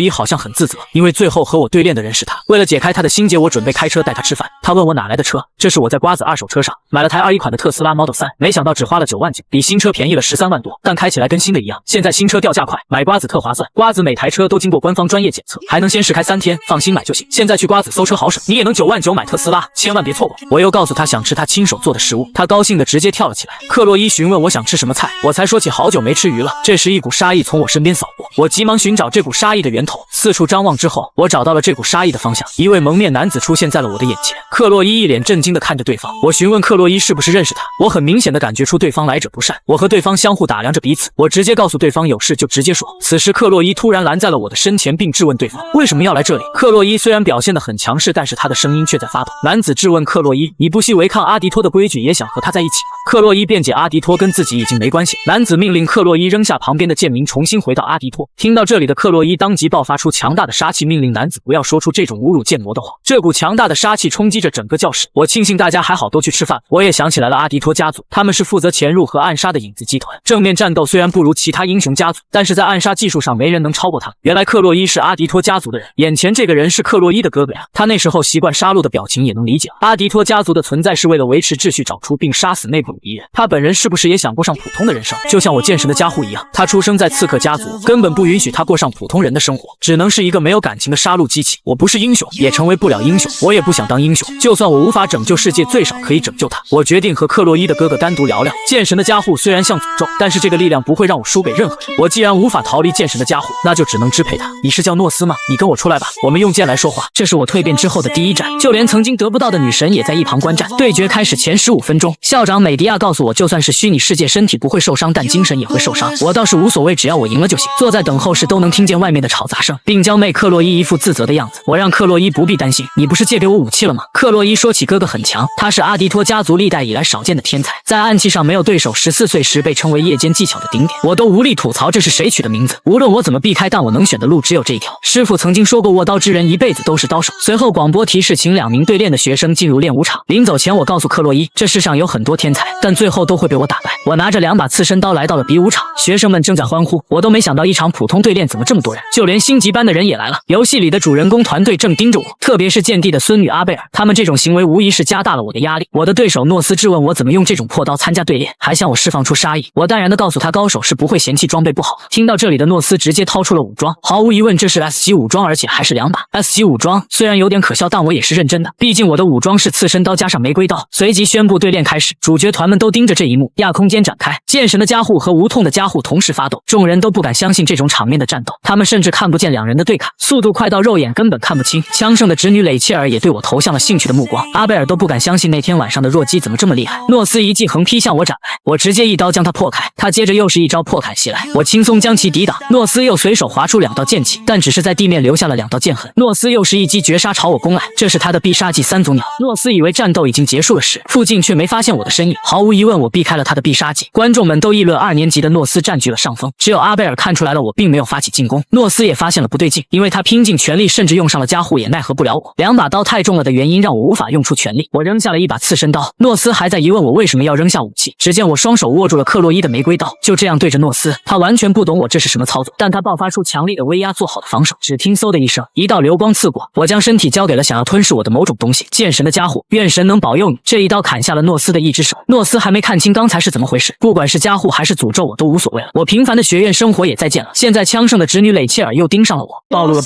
伊好像很自责，因为最后和我对练的人是他。为了解开他的心结，我准备开车带他吃饭。他问我哪来的车，这是我在瓜子二手车上买了台21款的特斯拉 Model 3，没想到只花了9万9，比新车便宜了13万多，但开起来跟新的一样。现在新车掉价快，买瓜子特划算。瓜子每台车都经过官方专业检测，还能先试开3天，放心买就行。现在去瓜子搜车好省，你也能9万9买特斯拉，千万别错过。我又告诉他想吃他亲手做的食物，他高兴的直接跳了起来。克洛伊询问我想吃什么菜，我才说起好久没吃鱼了。这时一股杀意从我身边扫过，我急忙寻找这股杀意的源头。四处张望之后，我找到了这股杀意的方向。一位蒙面男子出现在了我的眼前。克洛伊一脸震惊地看着对方，我询问克洛伊是不是认识他。我很明显地感觉出对方来者不善，我和对方相互打量着彼此，我直接告诉对方有事就直接说。此时克洛伊突然拦在了我的身前，并质问对方为什么要来这里。克洛伊虽然表现得很强势，但是他的声音却在发抖。男子质问克洛伊，你不惜违抗阿迪托的规矩，也想和他在一起吗？克洛伊辩解阿迪托跟自己已经没关系。男子命令克洛伊扔下旁边的剑鸣，重新回到阿迪托。听到这里的克洛伊当即爆发出强大的杀气，命令男子不要说出这种侮辱剑魔的话。这股强大的杀气冲击着整个教室。我庆幸大家还好都去吃饭。我也想起来了阿迪托家族，他们是负责潜入和暗杀的影子集团。正面战斗虽然不如其他英雄家族，但是在暗杀技术上没人能超过他们。原来克洛伊是阿迪托家族的人，眼前这个人是克洛伊的哥哥呀。他那时候习惯杀戮的表情也能理解。阿迪托家族的存在是为了维持秩序，找出并杀死内部敌人。他本人是不是也想过上普通的人生？就像我剑神的家护一样，他出生在刺客家族，根本不允许他过上普通人的生活，只能是一个没有感情的杀戮机器。我不是英雄，也成为不了英雄，我也不想当英雄。就算我无法拯救世界，最少可以拯救他。我决定和克洛伊的哥哥单独聊聊。剑神的加护虽然像诅咒，但是这个力量不会让我输给任何人。我既然无法逃离剑神的加护，那就只能支配他。你是叫诺斯吗？你跟我出来吧，我们用剑来说话。这是我蜕变之后的第一战，就连曾经得不到的女神也在一旁观战。对决开始前15分钟，校长美迪亚告诉我，就算是虚拟世界，身体不会受伤，但精神也会受伤。我倒是无所谓，只要我赢了就行。坐在等候室都能听见外面的吵杂声，并将妹克洛伊一副自责的样子。我让克洛伊不必担心，你不是借给我武器了吗？克洛伊说起哥哥很强，他是阿迪托家族历代以来少见的天才，在暗器上没有对手，14岁时被称为夜间技巧的顶点。我都无力吐槽这是谁取的名字，无论我怎么避开，但我能选的路只有这一条。师傅曾经说过，握刀之人一辈子都是刀手。随后广播提示，请2名对练的学生进入练武场。临走前，我告诉克洛伊，这世上有很多天才，但最后都会被我打败。我拿着2把刺身刀来到了比武场，学生们正在欢呼，我都没想到一场普通对练怎么这么多人，就连星级班的人也来了。游戏里的主人公团队正盯着我，特别是剑帝的孙女阿贝尔，他们这种行为无疑是加大了我的压力。我的对手诺斯质问我怎么用这种破刀参加对练，还向我释放出杀意。我淡然地告诉他，高手是不会嫌弃装备不好。听到这里的诺斯直接掏出了武装，毫无疑问这是 S 级武装，而且还是2把 S 级武装。虽然有点可笑，但我也是认真的，毕竟我的武装是刺身刀加上玫瑰刀。随即宣布对练开始，主角团们都盯着这一幕。亚空间展开，剑神的加护和无痛的加护同时发动，众人都不敢相信这种场面的战斗，他们甚至看不见2人的对砍，速度快到肉眼根本看不清。枪圣的侄女蕾切尔也对我投向了兴趣的目光，阿贝尔都不敢相信那天晚上的弱鸡怎么这么厉害。诺斯一记横劈向我斩来，我直接一刀将他破开，他接着又是一招破砍袭来，我轻松将其抵挡。诺斯又随手划出2道剑气，但只是在地面留下了2道剑痕。诺斯又是一击绝杀朝我攻来，这是他的必杀技3足鸟。诺斯以为战斗已经结束了时，附近却没发现我的身影。毫无疑问，我避开了他的必杀技。观众们都议论2年级的诺斯占据了上风，只有阿贝尔看出来了我并没有发起进攻。诺斯也发现了不对劲，因为他拼尽全力，甚至用上了加护也奈何不了我。2把刀太重了的原因让我无法用出全力，我扔下了1把刺身刀。诺斯还在疑问我为什么要扔下武器，只见我双手握住了克洛伊的玫瑰刀，就这样对着诺斯。他完全不懂我这是什么操作，但他爆发出强力的威压，做好了防守。只听嗖的一声，一道流光刺过，我将身体交给了想要吞噬我的某种东西。剑神的加护，愿神能保佑你。这一刀砍下了诺斯的一只手。诺斯还没看清刚才是怎么回事，不管是加护还是诅咒我都无所谓了，我平凡的学院生活也再见了。现在枪圣的侄女女蕾切尔又盯上了我，暴露了，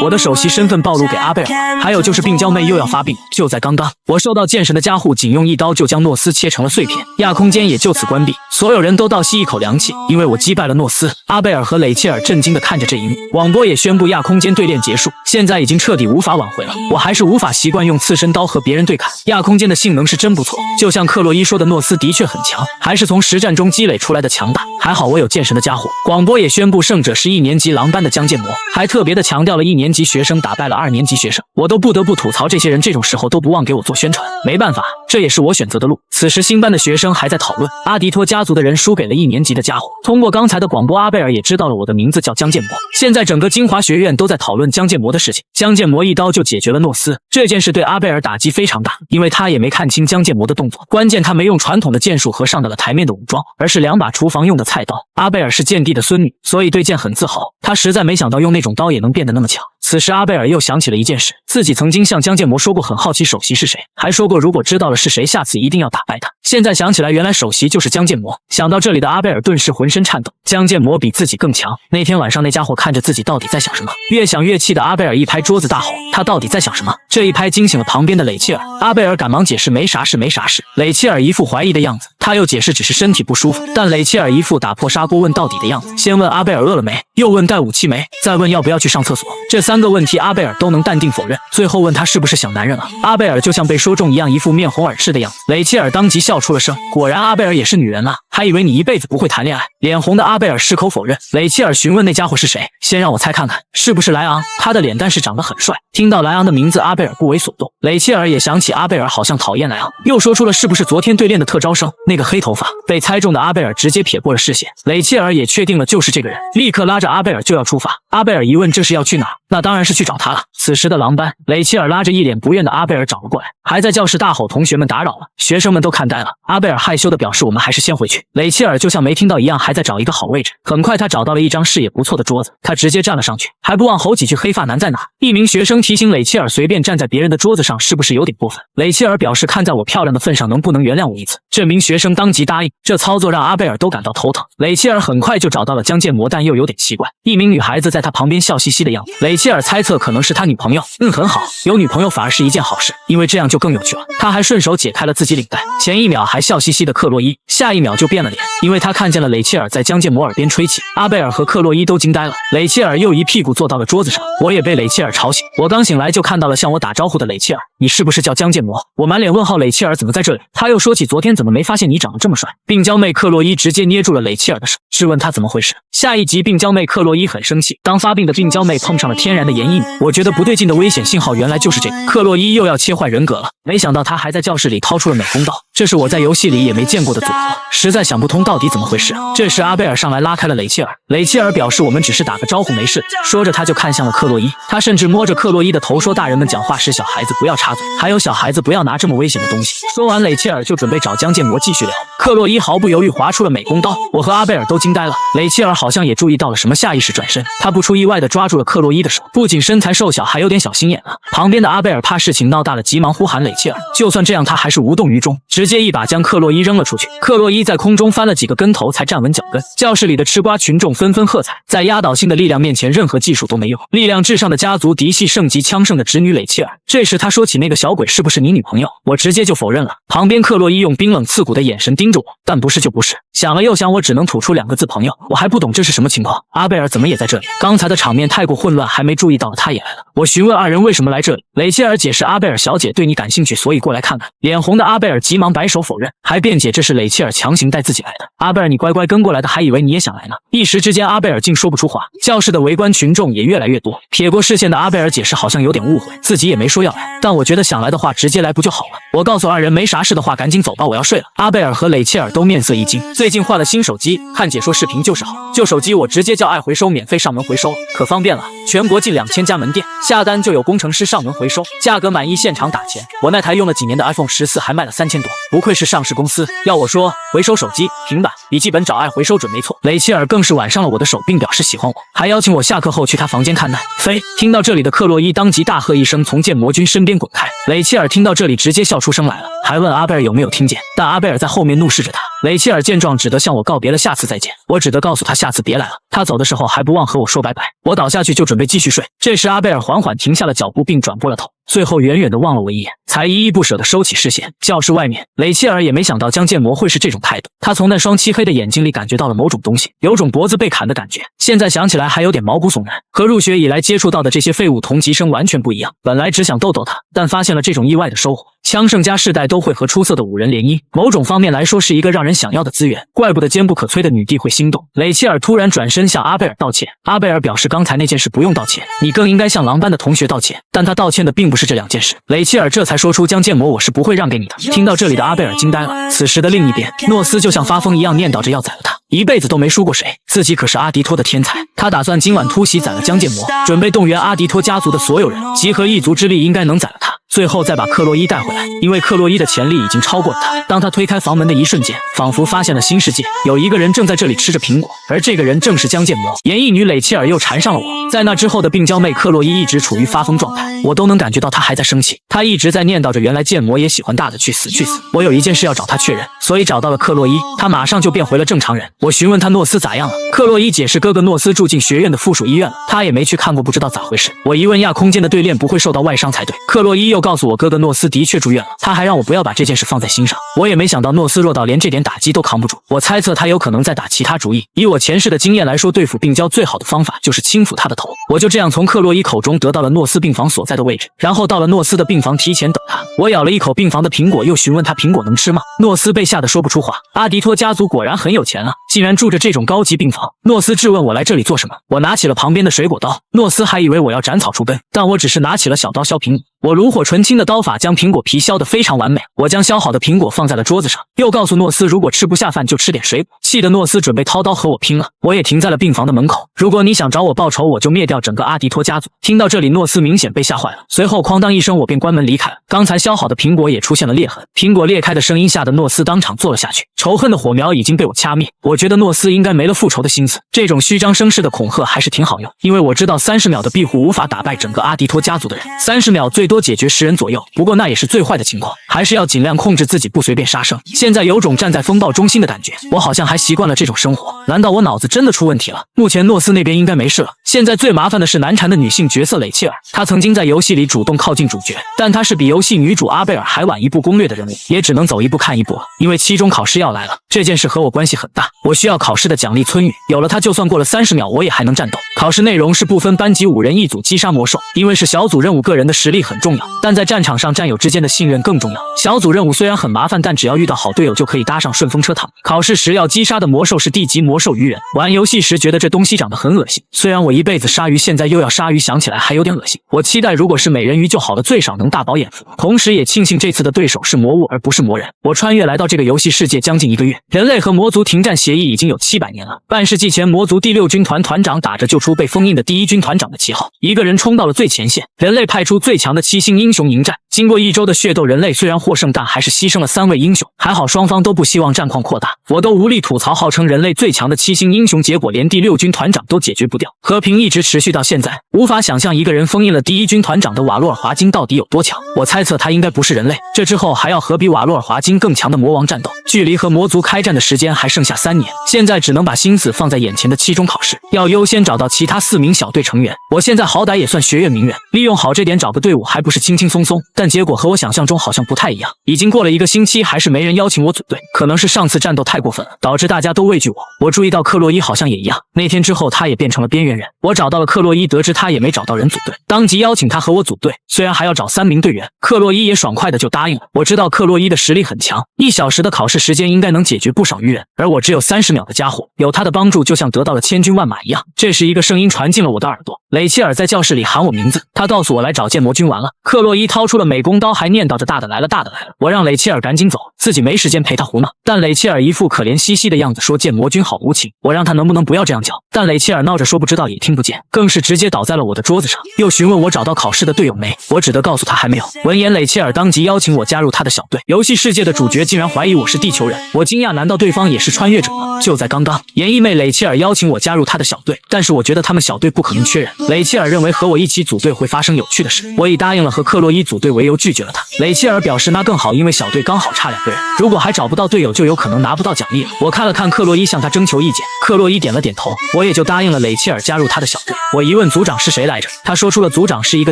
我的首席身份暴露给阿贝尔。还有就是病娇妹又要发病，就在刚刚，我受到剑神的加护，仅用一刀就将诺斯切成了碎片，亚空间也就此关闭。所有人都倒吸一口凉气，因为我击败了诺斯。阿贝尔和蕾切尔震惊地看着这一幕，广播也宣布亚空间对练结束，现在已经彻底无法挽回了。我还是无法习惯用刺身刀和别人对砍，亚空间的性能是真不错，就像克洛伊说的，诺斯的确很强，还是从实战中积累出来的强大。还好我有剑神的加护。广播也宣布胜者是1年级狼班的江建模，还特别的强调了1年级学生打败了2年级学生。我都不得不吐槽，这些人这种时候都不忘给我做宣传，没办法，这也是我选择的路。此时新班的学生还在讨论，阿迪托家族的人输给了1年级的家伙。通过刚才的广播，阿贝尔也知道了我的名字叫江建模。现在整个精华学院都在讨论江建模的事情。江建模一刀就解决了诺斯，这件事对阿贝尔打击非常大，因为他也没看清江建模的动作，关键他没用传统的剑术和上到了台面的武装，而是2把厨房用的菜刀。阿贝尔是剑帝的孙女，所以对剑很自豪，他实在没想到用那种刀也能变得那么强。此时阿贝尔又想起了一件事，自己曾经向江建模说过很好奇首席是谁，还说过如果知道了是谁，下次一定要打败他。现在想起来，原来首席就是江建模。想到这里的阿贝尔顿时浑身颤抖，江建模比自己更强。那天晚上那家伙看着自己到底在想什么，越想越气的阿贝尔一拍桌子大吼，他到底在想什么？这一拍惊醒了旁边的蕾切尔，阿贝尔赶忙解释没啥事没啥事。蕾切尔一副怀疑的样子，他又解释只是身体不舒服，但蕾切尔一副打破砂锅问到底的样子，先问阿贝尔饿了没，又问带武器没，再问要不要去上厕所。这3个问题阿贝尔都能淡定否认，最后问他是不是想男人了。阿贝尔就像被说中一样，一副面红耳赤的样子。蕾切尔当即笑出了声，果然阿贝尔也是女人啊，还以为你一辈子不会谈恋爱。脸红的阿贝尔矢口否认。蕾切尔询问那家伙是谁，先让我猜看看是不是莱昂，他的脸蛋是长得很帅。听到莱昂的名字，阿贝尔不为所动。蕾切尔也想起阿贝尔好像讨厌莱昂，又说出了是不是昨天对练的特招生那个黑头发。被猜中的阿贝尔直接撇过了视线，蕾切尔也确定了就是这个人，立刻拉着阿贝尔就要出发。阿贝尔一问这是要去哪，那当然是去找他了。此时的狼班，蕾切尔拉着一脸不愿的阿贝尔找了过来，还在教室大吼同学们打扰了。学生们都看呆了，阿贝尔害羞的表示我们还是先回去。蕾切尔就像没听到一样，还在找一个好位置。很快他找到了一张视野不错的桌子，他直接站了上去，还不忘吼几句黑发男在哪。一名学生提醒蕾切尔随便站在别人的桌子上是不是有点过分。蕾切尔表示看在我漂亮的份上能不能原谅我一次。这名学生当即答应，这操作让阿贝尔都感到头疼。蕾切尔很快就找到了江建模，但又有点奇怪，一名女孩子在他旁边笑嘻嘻的样子。蕾切尔猜测可能是他女朋友，很好，有女朋友反而是一件好事，因为这样就更有趣了。他还顺手解开了自己领带，前一秒还笑嘻嘻的克洛伊，下一秒就变了脸，因为他看见了蕾切尔在江建模耳边吹气。阿贝尔和克洛伊都惊呆了，蕾切尔又一屁股坐到了桌子上，我也被蕾切尔吵醒。我刚醒来就看到了向我打招呼的蕾切尔，你是不是叫江建模？我满脸问号，蕾切尔怎么在这里？他又说起昨天怎么没发现你长得这么帅。病娇妹克洛伊直接捏住了蕾切尔的手，质问他怎么回事。下一集病娇妹克洛伊很生气，当发病的病娇妹碰上了天然的盐一女，我觉得不对劲的危险信号原来就是这个。克洛伊又要切换人格了，没想到他还在教室里掏出了美工刀，这是我在游戏里也没见过的组合，实在想不通到底怎么回事。这时阿贝尔上来拉开了蕾切尔，蕾切尔表示我们只是打个招呼没事，说着他就看向了克洛伊，他甚至摸着克洛伊的头说大人们讲话时小孩子不要插嘴，还有小孩子不要拿这么危险的东西。说完蕾切尔就准备找江建模继续聊，克洛伊毫不犹豫划出了美工刀，我和阿贝尔都惊呆了。蕾切尔好像也注意到了什么，下意识转身，他不出意外的抓住了克洛伊的手，不仅身材瘦小还有点小心眼了。旁边的阿贝尔怕事情闹大了，急忙呼喊蕾切尔，就算这样他还是无动于衷，直接一把将克洛伊扔了出去。克洛伊在空中翻了几个跟头才站稳脚跟，教室里的吃瓜群众纷纷喝彩，在压倒性的力量面前任何技术都没用，力量至上的家族嫡系圣级枪圣的侄女蕾切尔。这时他说起那个小鬼是不是你女朋友，我直接就否认了。旁边克洛伊用冰冷刺骨的眼神盯着我，但不是就不是，想了又想，我只能吐出2个字朋友。我还不懂这是什么情况，阿贝尔怎么也在这里？刚才的场面太过混乱，还没注意到他也来了。我询问2人为什么来这里，蕾切尔解释阿贝尔小姐对你感兴趣，所以过来看看。脸红的阿贝尔急忙摆手否认，还辩解这是蕾切尔强行带自己来的。阿贝尔你乖乖跟过来的，还以为你也想来呢。一时之间阿贝尔竟说不出话，教室的围观群众也越来越多。撇过视线的阿贝尔解释好像有点误会，自己也没说要来，但我觉得想来的话直接来不就好了。我告诉2人没啥事的话赶紧走吧，我要睡了。阿贝尔和蕾切尔都面色一惊，最近换了新手机，看解说视频就是好，旧手机我直接叫爱回收免费上门回收，可方便了，全国近2000家门店，下单就有工程师上门回收，价格满意现场打钱。我那台用了几年的 iPhone 14还卖了3000多，不愧是上市公司。要我说，回收手机、平板、笔记本找爱回收准没错。蕾切尔更是挽上了我的手，并表示喜欢我，还邀请我下课后去他房间看奶飞。听到这里的克洛伊当即大喝一声，从剑魔君身边滚开。蕾切尔听到这里直接笑出声来了，还问阿贝尔有没有听见，但阿贝尔在后面怒视着他，雷切尔见状只得向我告别了下次再见，我只得告诉他下次别来了。他走的时候还不忘和我说拜拜。我倒下去就准备继续睡，这时阿贝尔缓缓停下了脚步并转过了头，最后远远地望了我一眼，才依依不舍地收起视线。教室外面，雷切尔也没想到江建模会是这种态度，他从那双漆黑的眼睛里感觉到了某种东西，有种脖子被砍的感觉，现在想起来还有点毛骨悚然，和入学以来接触到的这些废物同级生完全不一样。本来只想逗逗他，但发现了这种意外的收获。枪圣家世代都会和出色的五人联姻，某种方面来说是一个让人想要的资源，怪不得坚不可摧的女帝会心动。雷切尔突然转身向阿贝尔道歉，阿贝尔表示刚才那件事不用道歉，你更应该向狼班的同学道歉，但他道歉的并不是这两件事。雷切尔这才说出江建模我是不会让给你的。听到这里的阿贝尔惊呆了，此时的另一边，诺斯就像发疯一样念叨着要宰了他，一辈子都没输过谁，自己可是阿迪托的天才，他打算今晚突袭宰了江建模，准备动员阿迪托家族的所有人，集合一族之力应该能宰了他，最后再把克洛伊带回来，因为克洛伊的潜力已经超过了他。当他推开房门的一瞬间，仿佛发现了新世界，有一个人正在这里吃着苹果，而这个人正是江建模。演艺女蕾切尔又缠上了我，在那之后的病娇妹克洛伊一直处于发疯状态，我都能感觉到她还在生气，她一直在念叨着原来建模也喜欢大的去死去死。我有一件事要找她确认，所以找到了克洛伊，她马上就变回了正常人。我询问她诺斯咋样了，克洛伊解释哥哥诺斯住进学院的附属医院了，他也没去看过，不知道咋回事。我疑问亚空间的对链不会受到外伤才对，克洛伊又告诉我哥哥诺斯的确住院了，他还让我不要把这件事放在心上。我也没想到诺斯弱到连这点打击都扛不住，我猜测他有可能在打其他主意。以我前世的经验来说，对付病娇最好的方法就是轻抚他的头。我就这样从克洛伊口中得到了诺斯病房所在的位置，然后到了诺斯的病房提前等他。我咬了一口病房的苹果，又询问他苹果能吃吗？诺斯被吓得说不出话。阿迪托家族果然很有钱啊，竟然住着这种高级病房。诺斯质问我来这里做什么，我拿起了旁边的水果刀，诺斯还以为我要斩草除根，但我只是拿起了小刀削苹果。我炉火纯青的刀法将苹果皮削得非常完美，我将削好的苹果放在了桌子上，又告诉诺斯如果吃不下饭就吃点水果。气得诺斯准备掏刀和我拼了，我也停在了病房的门口。如果你想找我报仇，我就灭掉整个阿迪托家族。听到这里，诺斯明显被吓坏了，随后哐当一声我便关门离开了。刚才削好的苹果也出现了裂痕，苹果裂开的声音吓得诺斯当场坐了下去，仇恨的火苗已经被我掐灭。我觉得诺斯应该没了复仇的心思，这种虚张声势的恐吓还是挺好用，因为我知道30秒的庇护无法打败整个阿迪托家族的人，30秒最多解决10人左右，不过那也是最坏的情况，还是要尽量控制自己不随便杀生。现在有种站在风暴中心的感觉，我好像还习惯了这种生活，难道我脑子真的出问题了？目前诺斯那边应该没事了，现在最麻烦的是难缠的女性角色蕾切尔，她曾经在游戏里主动靠近主角，但她是比游戏女主阿贝尔还晚一步攻略的人物，也只能走一步看一步了。因为期中考试要来了，这件事和我关系很大，我需要考试的奖励村语，有了它就算过了30秒我也还能战斗。考试内容是不分班级5人一组击杀魔兽，因为是小组任务，个人的实力很重要，但在战场上战友之间的信任更重要。小组任务虽然很麻烦，但只要遇到好队友就可以搭上顺风车躺。考试时要击杀的魔兽是地级魔兽鱼人，玩游戏时觉得这东西长得很恶心，虽然我一辈子鲨鱼，现在又要鲨鱼，想起来还有点恶心。我期待如果是美人鱼就好了，最少能大饱眼福，同时也庆幸这次的对手是魔物而不是魔人。我穿越来到这个游戏世界将近1个月，人类和魔族停战协议已经有700年了。半世纪前，魔族第6军团团长打着救出被封印的第1军团长的旗号，一个人冲到了最前线，人类派出最强的7星英雄迎战。经过1周的血斗，人类虽然获胜，但还是牺牲了3位英雄，还好双方都不希望战况扩大，我都无力吐槽号称人类最强的7星英雄，结果连第6军团长都解决不掉。和平一直持续到现在，无法想象一个人封印了第1军团长的瓦洛尔华金到底有多强。我猜测他应该不是人类，这之后还要和比瓦洛尔华金更强的魔王战斗，距离和魔族开战的时间还剩下3年，现在只能把心思放在眼前的期中考试，要优先找到其他4名小队成员。我现在好歹也算学院名媛，利用好这点找个队伍还不是轻轻松松，但结果和我想象中好像不太一样。已经过了1个星期，还是没人邀请我组队，可能是上次战斗太过分了，导致大家都畏惧我。我注意到克洛伊好像也一样，那天之后他也变成了边缘人。我找到了克洛伊，得知他也没找到人组队，当即邀请他和我组队，虽然还要找3名队员，克洛伊也爽快的就答应了。我知道克洛伊的实力很强，1小时的考试时间应该能解决不少鱼人，而我只有30秒的家伙，有他的帮助就像得到了千军万马一样。这时一个声音传进了我的耳朵，雷切尔在教室里喊我名字，他告诉我来找建魔君玩了。克洛伊掏出了美工刀，还念叨着大的来了大的来了。我让雷切尔赶紧走，自己没时间陪他胡闹，但雷切尔一副可怜兮兮的样子，说建魔君好无情。我让他能不能不要这样叫，但雷切尔闹着说不知道也听不见，更是直接倒在了我的桌子上，又询问我找到考试的队友没，我只得告诉他还没有。闻言，雷切尔当即邀请我加入他的小队。游戏世界的主角竟然怀疑我是地球人，我惊讶，难道对方也是穿越者吗？就在刚刚，演艺妹雷切尔邀请我加入他的小队，但是我觉得他们小队不可能缺人。雷切尔认为和我一起组队会发生有趣的事，我已答应了和克洛伊组队为为由拒绝了他。雷切尔表示那更好，因为小队刚好差2个人，如果还找不到队友，就有可能拿不到奖励了。我看了看克洛伊，向他征求意见，克洛伊点了点头，我也就答应了雷切尔加入他的小队。我一问组长是谁来着，他说出了组长是一个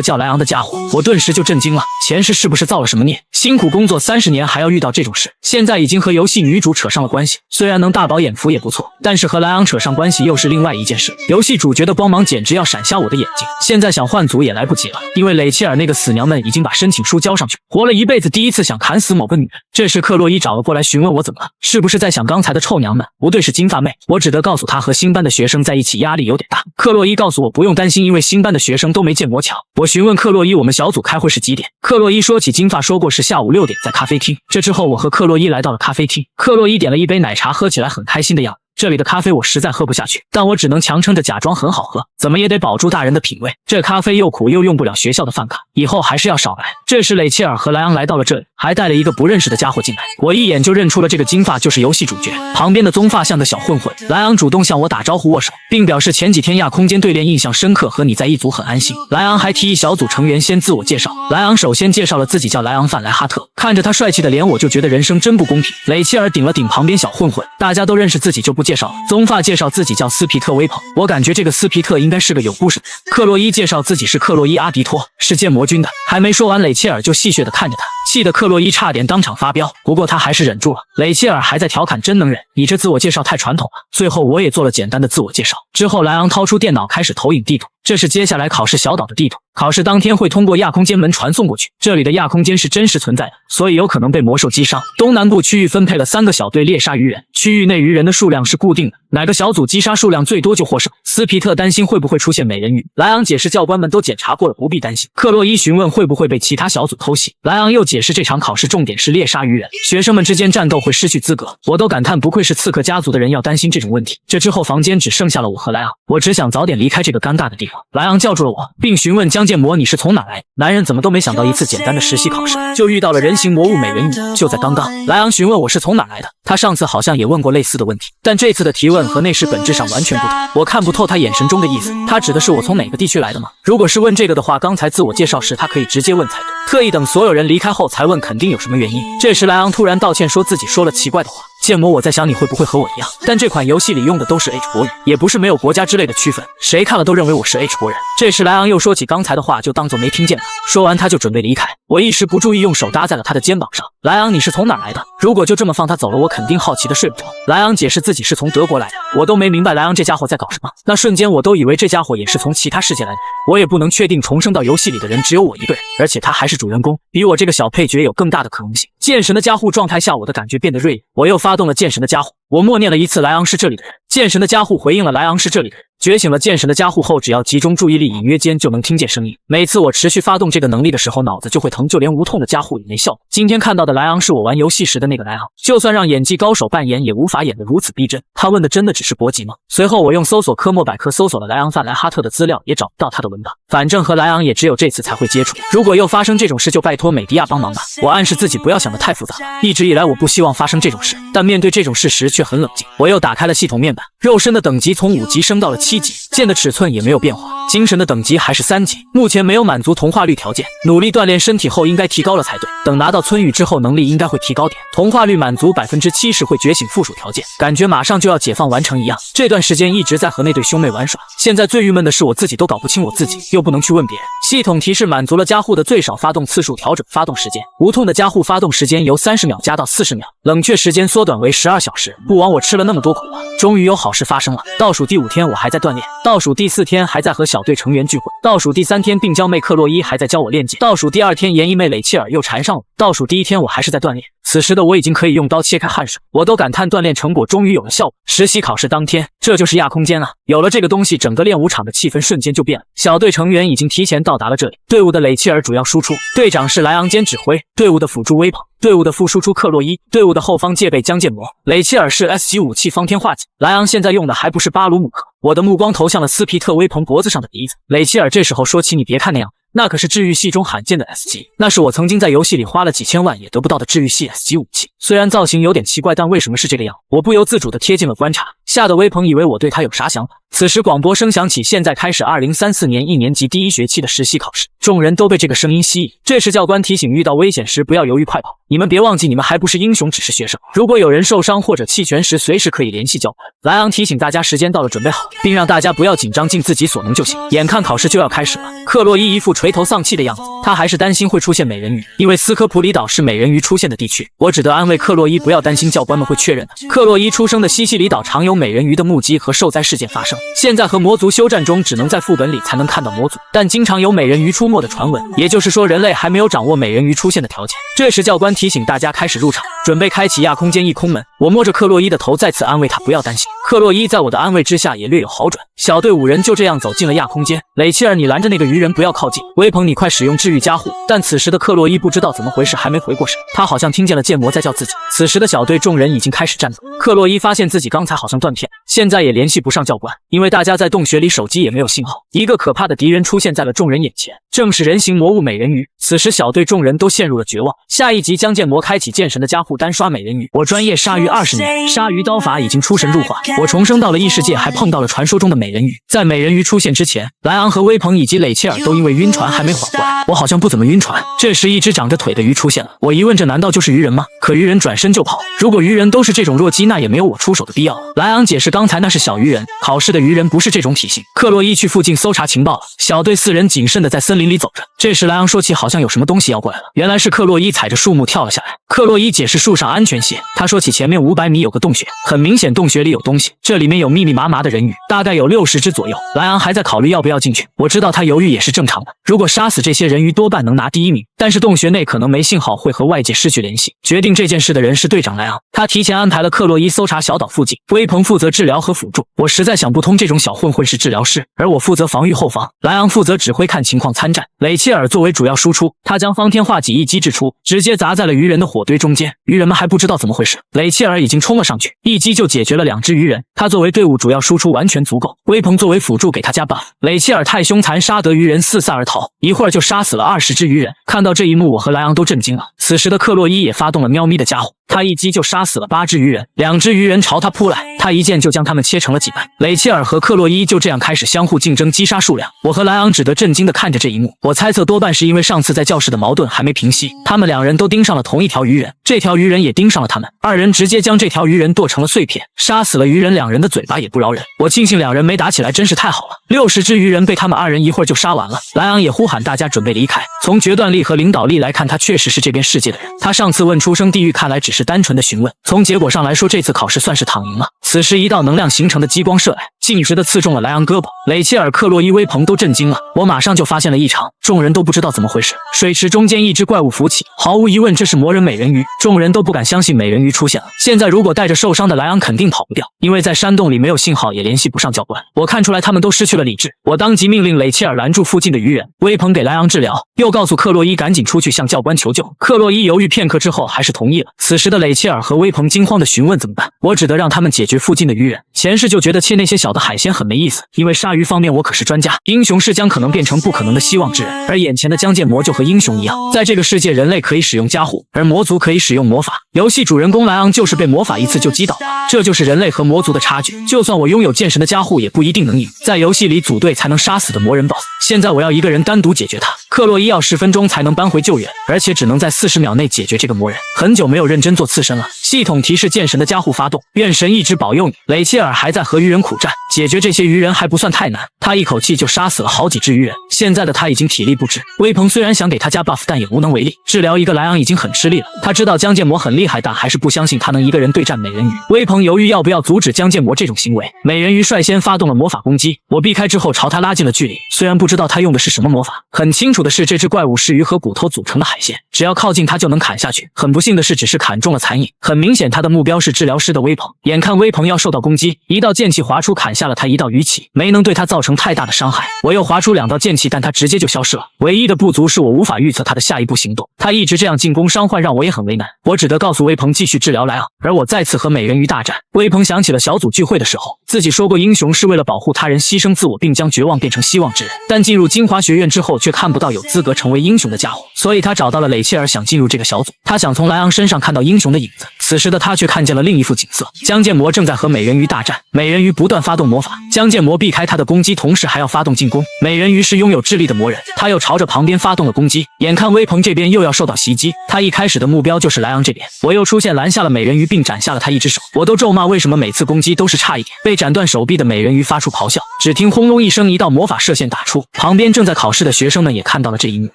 叫莱昂的家伙，我顿时就震惊了，前世是不是造了什么孽？辛苦工作30年还要遇到这种事，现在已经和游戏女主扯上了关系，虽然能大饱眼福也不错，但是和莱昂扯上关系又是另外一件事。游戏主角的光芒简直要闪瞎我的眼睛，现在想换组也来不及了，因为雷切尔那个死娘们已经把申请书交上去，活了一辈子第一次想砍死某个女人。这时克洛伊找了过来询问我怎么了，是不是在想刚才的臭娘们？不对，是金发妹。我只得告诉她和新班的学生在一起压力有点大。克洛伊告诉我不用担心，因为新班的学生都没见魔桥。我询问克洛伊我们小组开会是几点，克洛伊说起金发说过是下午6点在咖啡厅。这之后我和克洛伊来到了咖啡厅，克洛伊点了一杯奶茶，喝起来很开心的样子。这里的咖啡我实在喝不下去，但我只能强撑着假装很好喝，怎么也得保住大人的品味。这咖啡又苦又用不了学校的饭卡，以后还是要少来。这时雷切尔和莱昂来到了这里，还带了一个不认识的家伙进来，我一眼就认出了这个金发就是游戏主角旁边的棕发像的小混混。莱昂主动向我打招呼握手，并表示前几天亚空间对练印象深刻，和你在一组很安心。莱昂还提议小组成员先自我介绍，莱昂首先介绍了自己叫莱昂范莱哈特，看着他帅气的脸我就觉得人生真不公平。雷切尔顶了顶旁边小混混，大家都认识自己就不介绍了。棕发介绍自己叫斯皮特威朋，我感觉这个斯皮特应该是个有故事的人。克洛伊介绍自己是克洛伊阿迪托，是建魔军的。还没说完，雷切尔就戏谑地看着他，气得克洛伊差点当场发飙，不过他还是忍住了。雷切尔还在调侃真能忍，你这自我介绍太传统了。最后我也做了简单的自我介绍，之后莱昂掏出电脑开始投影地图，这是接下来考试小岛的地图，考试当天会通过亚空间门传送过去，这里的亚空间是真实存在的，所以有可能被魔兽击伤。东南部区域分配了3个小队猎杀鱼人，区域内鱼人的数量是固定的，哪个小组击杀数量最多就获胜。斯皮特担心会不会出现美人鱼，莱昂解释教官们都检查过了，不必担心。克洛伊询问会不会被其他小组偷袭，莱昂又解释这场考试重点是猎杀鱼人，学生们之间战斗会失去资格。我都感叹不愧是刺客家族的人要担心这种问题。这之后房间只剩下了我和莱昂，我只想早点离开这个尴尬的地方。莱昂叫住了我，并询问江建魔你是从哪来。男人怎么都没想到一次简单的实习考试就遇到了人形魔物美人鱼。就在刚刚，莱昂询问我是从哪来的，他上次好像也问过类似的问题，但这次的提问和那时本质上完全不同。我看不透他眼神中的意思，他指的是我从哪个地区来的吗？如果是问这个的话，刚才自我介绍时他可以直接问才对，特意等所有人离开后才问，肯定有什么原因。这时莱昂突然道歉，说自己说了奇怪的话。建模，我在想你会不会和我一样，但这款游戏里用的都是 H 国语，也不是没有国家之类的区分，谁看了都认为我是 H 国人。这时莱昂又说起刚才的话，就当作没听见了。说完他就准备离开，我一时不注意用手搭在了他的肩膀上。莱昂，你是从哪来的？如果就这么放他走了，我肯定好奇的睡不着。莱昂解释自己是从德国来的，我都没明白莱昂这家伙在搞什么，那瞬间我都以为这家伙也是从其他世界来的。我也不能确定重生到游戏里的人只有我一个人，而且他还是主人公，比我这个小配角有更大的可能性。剑神的加护状态下，我的感觉变得锐利，我又发动了剑神的加护。我默念了一次莱昂是这里的人，剑神的加护回应了莱昂是这里的人。觉醒了剑神的加护后，只要集中注意力，隐约间就能听见声音。每次我持续发动这个能力的时候，脑子就会疼，就连无痛的加护也没效果。今天看到的莱昂是我玩游戏时的那个莱昂，就算让演技高手扮演，也无法演得如此逼真。他问的真的只是搏击吗？随后我用搜索科目百科搜索了莱昂范莱哈特的资料，也找不到他的文档。反正和莱昂也只有这次才会接触，如果又发生这种事，就拜托美迪亚帮忙吧。我暗示自己不要想得太复杂，一直以来我不希望发生这种事，但面对这种事实却很冷静。我又打开了系统面板，肉身的等级从5级升到了7级，剑的尺寸也没有变化，精神的等级还是3级，目前没有满足同化率条件，努力锻炼身体后应该提高了才对。等拿到村语之后，能力应该会提高点，同化率满足 70% 会觉醒附属条件，感觉马上就要解放完成一样。这段时间一直在和那对兄妹玩耍，现在最郁闷的是我自己都搞不清我自己，又不能去问别人。系统提示满足了加护的最少发动次数，调整发动时间，无痛的加护发动时间由30秒加到40秒，冷却时间缩短为12小时。不枉我吃了那么多苦啊！终于有好事发生了。倒数第5天我还在锻炼，倒数第4天还在和小队成员聚会，倒数第3天病娇妹克洛伊还在教我练剑，倒数第2天研一妹蕾切尔又缠上我，倒数第1天我还是在锻炼。此时的我已经可以用刀切开汗水，我都感叹锻炼成果终于有了效果。实习考试当天，这就是亚空间啊！有了这个东西，整个练武场的气氛瞬间就变了。小队成员已经提前到达了这里，队伍的蕾切尔主要输出，队长是莱昂兼指挥，队伍的辅助微朋，队伍的副输出克洛伊，队伍的后方戒备江建魔，蕾切尔是 S 级武器方天画戟，莱昂现在用的还不是巴鲁姆克。我的目光投向了斯皮特威朋脖子上的笛子，蕾切尔这时候说起，你别看那样，那可是治愈系中罕见的 S 级，那是我曾经在游戏里花了几千万也得不到的治愈系 S 级武器。虽然造型有点奇怪，但为什么是这个样？我不由自主地贴近了观察，吓得微鹏以为我对他有啥想法。此时广播声响起，现在开始2034年1年级第1学期的实习考试。众人都被这个声音吸引。这时教官提醒，遇到危险时不要犹豫快跑，你们别忘记你们还不是英雄，只是学生。如果有人受伤或者弃权时，随时可以联系教官。莱昂提醒大家时间到了，准备好，并让大家不要紧张，尽自己所能就行。眼看考试就要开始了，克洛伊一副垂头丧气的样子，他还是担心会出现美人鱼，因为斯科普里岛是美人鱼出现的地区。我只得安慰克洛伊不要担心，教官们会确认的。克洛伊出生的西西里岛常有美人鱼的目击和受灾事件发生，现在和魔族休战中只能在副本里才能看到魔族，但经常有美人鱼出没的传闻，也就是说人类还没有掌握美人鱼出现的条件。这时教官提醒大家开始入场，准备开启亚空间异空门。我摸着克洛伊的头，再次安慰他不要担心。克洛伊在我的安慰之下也略有好转。小队5人就这样走进了亚空间。雷切尔，你拦着那个鱼人不要靠近。威鹏，你快使用治愈加护。但此时的克洛伊不知道怎么回事，还没回过神，他好像听见了剑魔在叫自己。此时的小队众人已经开始战斗。克洛伊发现自己刚才好像断片，现在也联系不上教官，因为大家在洞穴里，手机也没有信号。一个可怕的敌人出现在了众人眼前，正是人形魔物美人鱼。此时小队众人都陷入了绝望。下一集将剑魔开启剑神的加护，单刷美人鱼。我专业鲨鱼20年，鲨鱼刀法已经出神入化。我重生到了异世界，还碰到了传说中的美人鱼。在美人鱼出现之前，莱昂和威鹏以及雷切尔都因为晕船还没缓过来。我好像不怎么晕船。这时一只长着腿的鱼出现了，我疑问这难道就是鱼人吗？可鱼人转身就跑。如果鱼人都是这种弱鸡，那也没有我出手的必要了。莱昂解释刚才那是小鱼人，考试的鱼人不是这种体型。克洛伊去附近搜查情报了。小队4人谨慎地在森林里走着。这时莱昂说起好像有什么东西要过来了，原来是克洛伊踩着树木跳了下来。克洛伊解释树上安全些，他说起前面500米有个洞穴，很明显洞穴里有东西，这里面有密密麻麻的人鱼，大概有60只左右。莱昂还在考虑要不要进去，我知道他犹豫也是正常的，如果杀死这些人鱼多半能拿第1名，但是洞穴内可能没信号，会和外界失去联系。决定这件事的人是队长莱昂，他提前安排了克洛伊搜查小岛附近，威鹏负责治疗和辅助。我实在想不通这种小混混是治疗师，而我负责防御后方，莱昂负责指挥看情况参战。雷切尔作为主要输出，他将方天画戟一击掷出，直接砸在了鱼人的火堆中间。鱼人们还不知道怎么回事，雷切尔已经冲了上去，一击就解决了2只鱼人。他作为队伍主要输出完全足够，威鹏作为辅助给他加 buff。雷切尔太凶残，杀得鱼人四散而逃，一会儿就杀死了20只鱼人。看到这一幕，我和莱昂都震惊了。此时的克洛伊也发动了喵咪的家伙，他一击就杀死了8只鱼人，2只鱼人朝他扑来，他一剑就将他们切成了几半。雷切尔和克洛伊就这样开始相互竞争击杀数量，我和莱昂只得震惊地看着这一幕。我猜测多半是因为上次在教室的矛盾还没平息，他们2人都盯上了同一条鱼人，这条鱼人也盯上了他们，2人直接将这条鱼人剁成了碎片，杀死了鱼人，2人的嘴巴也不饶人。我庆幸2人没打起来，真是太好了，60只鱼人被他们2人一会儿就杀完了。莱昂也呼喊大家准备离开，从决断力和领导力来看，他确实是这边世界的人。他上次问出生地狱，看来只是单纯的询问，从结果上来说，这次考试算是躺赢了。此时一道能量形成的激光射来，径直的刺中了莱昂胳膊。雷切尔、克洛伊、威鹏都震惊了，我马上就发现了异常，众人都不知道怎么回事。水池中间一只怪物浮起，毫无疑问这是魔人美人鱼，众人都不敢相信美人鱼出现了。现在如果带着受伤的莱昂肯定跑不掉，因为在山洞里没有信号，也联系不上教官。我看出来他们都失去了理智，我当即命令雷切尔拦住附近的鱼人，威鹏给莱昂治疗，又告诉克洛伊赶紧出去向教官求救。克洛伊犹豫片刻之后还是同意了。此时的雷切尔和威鹏惊慌地询问怎么办，我只得让他们解决附近的鱼人。前世就觉得切那些小的海鲜很没意思，因为鲨鱼方面我可是专家，英雄是将可能变成不可能的希望之人，而眼前的江剑魔就和英雄一样，在这个世界人类可以使用加护，而魔族可以使用魔法。游戏主人公莱昂就是被魔法一次就击倒，这就是人类和魔族的差距。就算我拥有剑神的加护，也不一定能赢，在游戏里组队才能杀死的魔人 BOSS， 现在我要一个人单独解决他。克洛伊要10分钟才能搬回救援，而且只能在40秒内解决这个魔人。很久没有认真做刺身了，系统提示剑神的加护发动，愿神一直保佑你。雷切尔还在和鱼人苦战，解决这些鱼人还不算太难，他一口气就杀死了好几只鱼人，现在的他已经体力不支。威鹏虽然想给他加 buff， 但也无能为力，治疗一个莱昂已经很吃力了。他知道江剑魔很厉害，但还是不相信他能一个人对战美人鱼。威鹏犹豫要不要阻止江剑魔这种行为，美人鱼率先发动了魔法攻击，我避开之后朝他拉近了距离，虽然不知道他用的是什么魔法，很清楚的是这只怪物是鱼和骨头组成的海鲜，只要靠近他就能砍下去。很不幸的是只是砍中了残影，很明显他的目标是治疗师的威鹏。眼看威鹏要受到攻击，一道剑气划出砍下了他一道鱼鳍，没能对他造成太大的伤害。我又划出2道剑气，但他直接就消失了。唯一的不足是我无法预测他的下一步行动，他一直这样进攻伤患让我也很为难，我只得告诉威鹏继续治疗莱昂，而我再次和美人鱼大战。威鹏想起了小组聚会的时候，自己说过英雄是为了保护他人牺牲自我，并将绝望变成希望之人，但进入精华学院之后却看不到有资格成为英雄的家伙，所以他找到了雷切尔，想进入这个小组，他想从莱昂身上看到英雄的影子。此此时的他却看见了另一幅景色，江建模正在和美人鱼大战，美人鱼不断发动魔法，江建模避开他的攻击，同时还要发动进攻。美人鱼是拥有智力的魔人，他又朝着旁边发动了攻击，眼看威鹏这边又要受到袭击，他一开始的目标就是莱昂这边，我又出现拦下了美人鱼并斩下了他一只手，我都咒骂为什么每次攻击都是差一点。被斩断手臂的美人鱼发出咆哮，只听轰隆一声，一道魔法射线打出，旁边正在考试的学生们也看到了这一幕，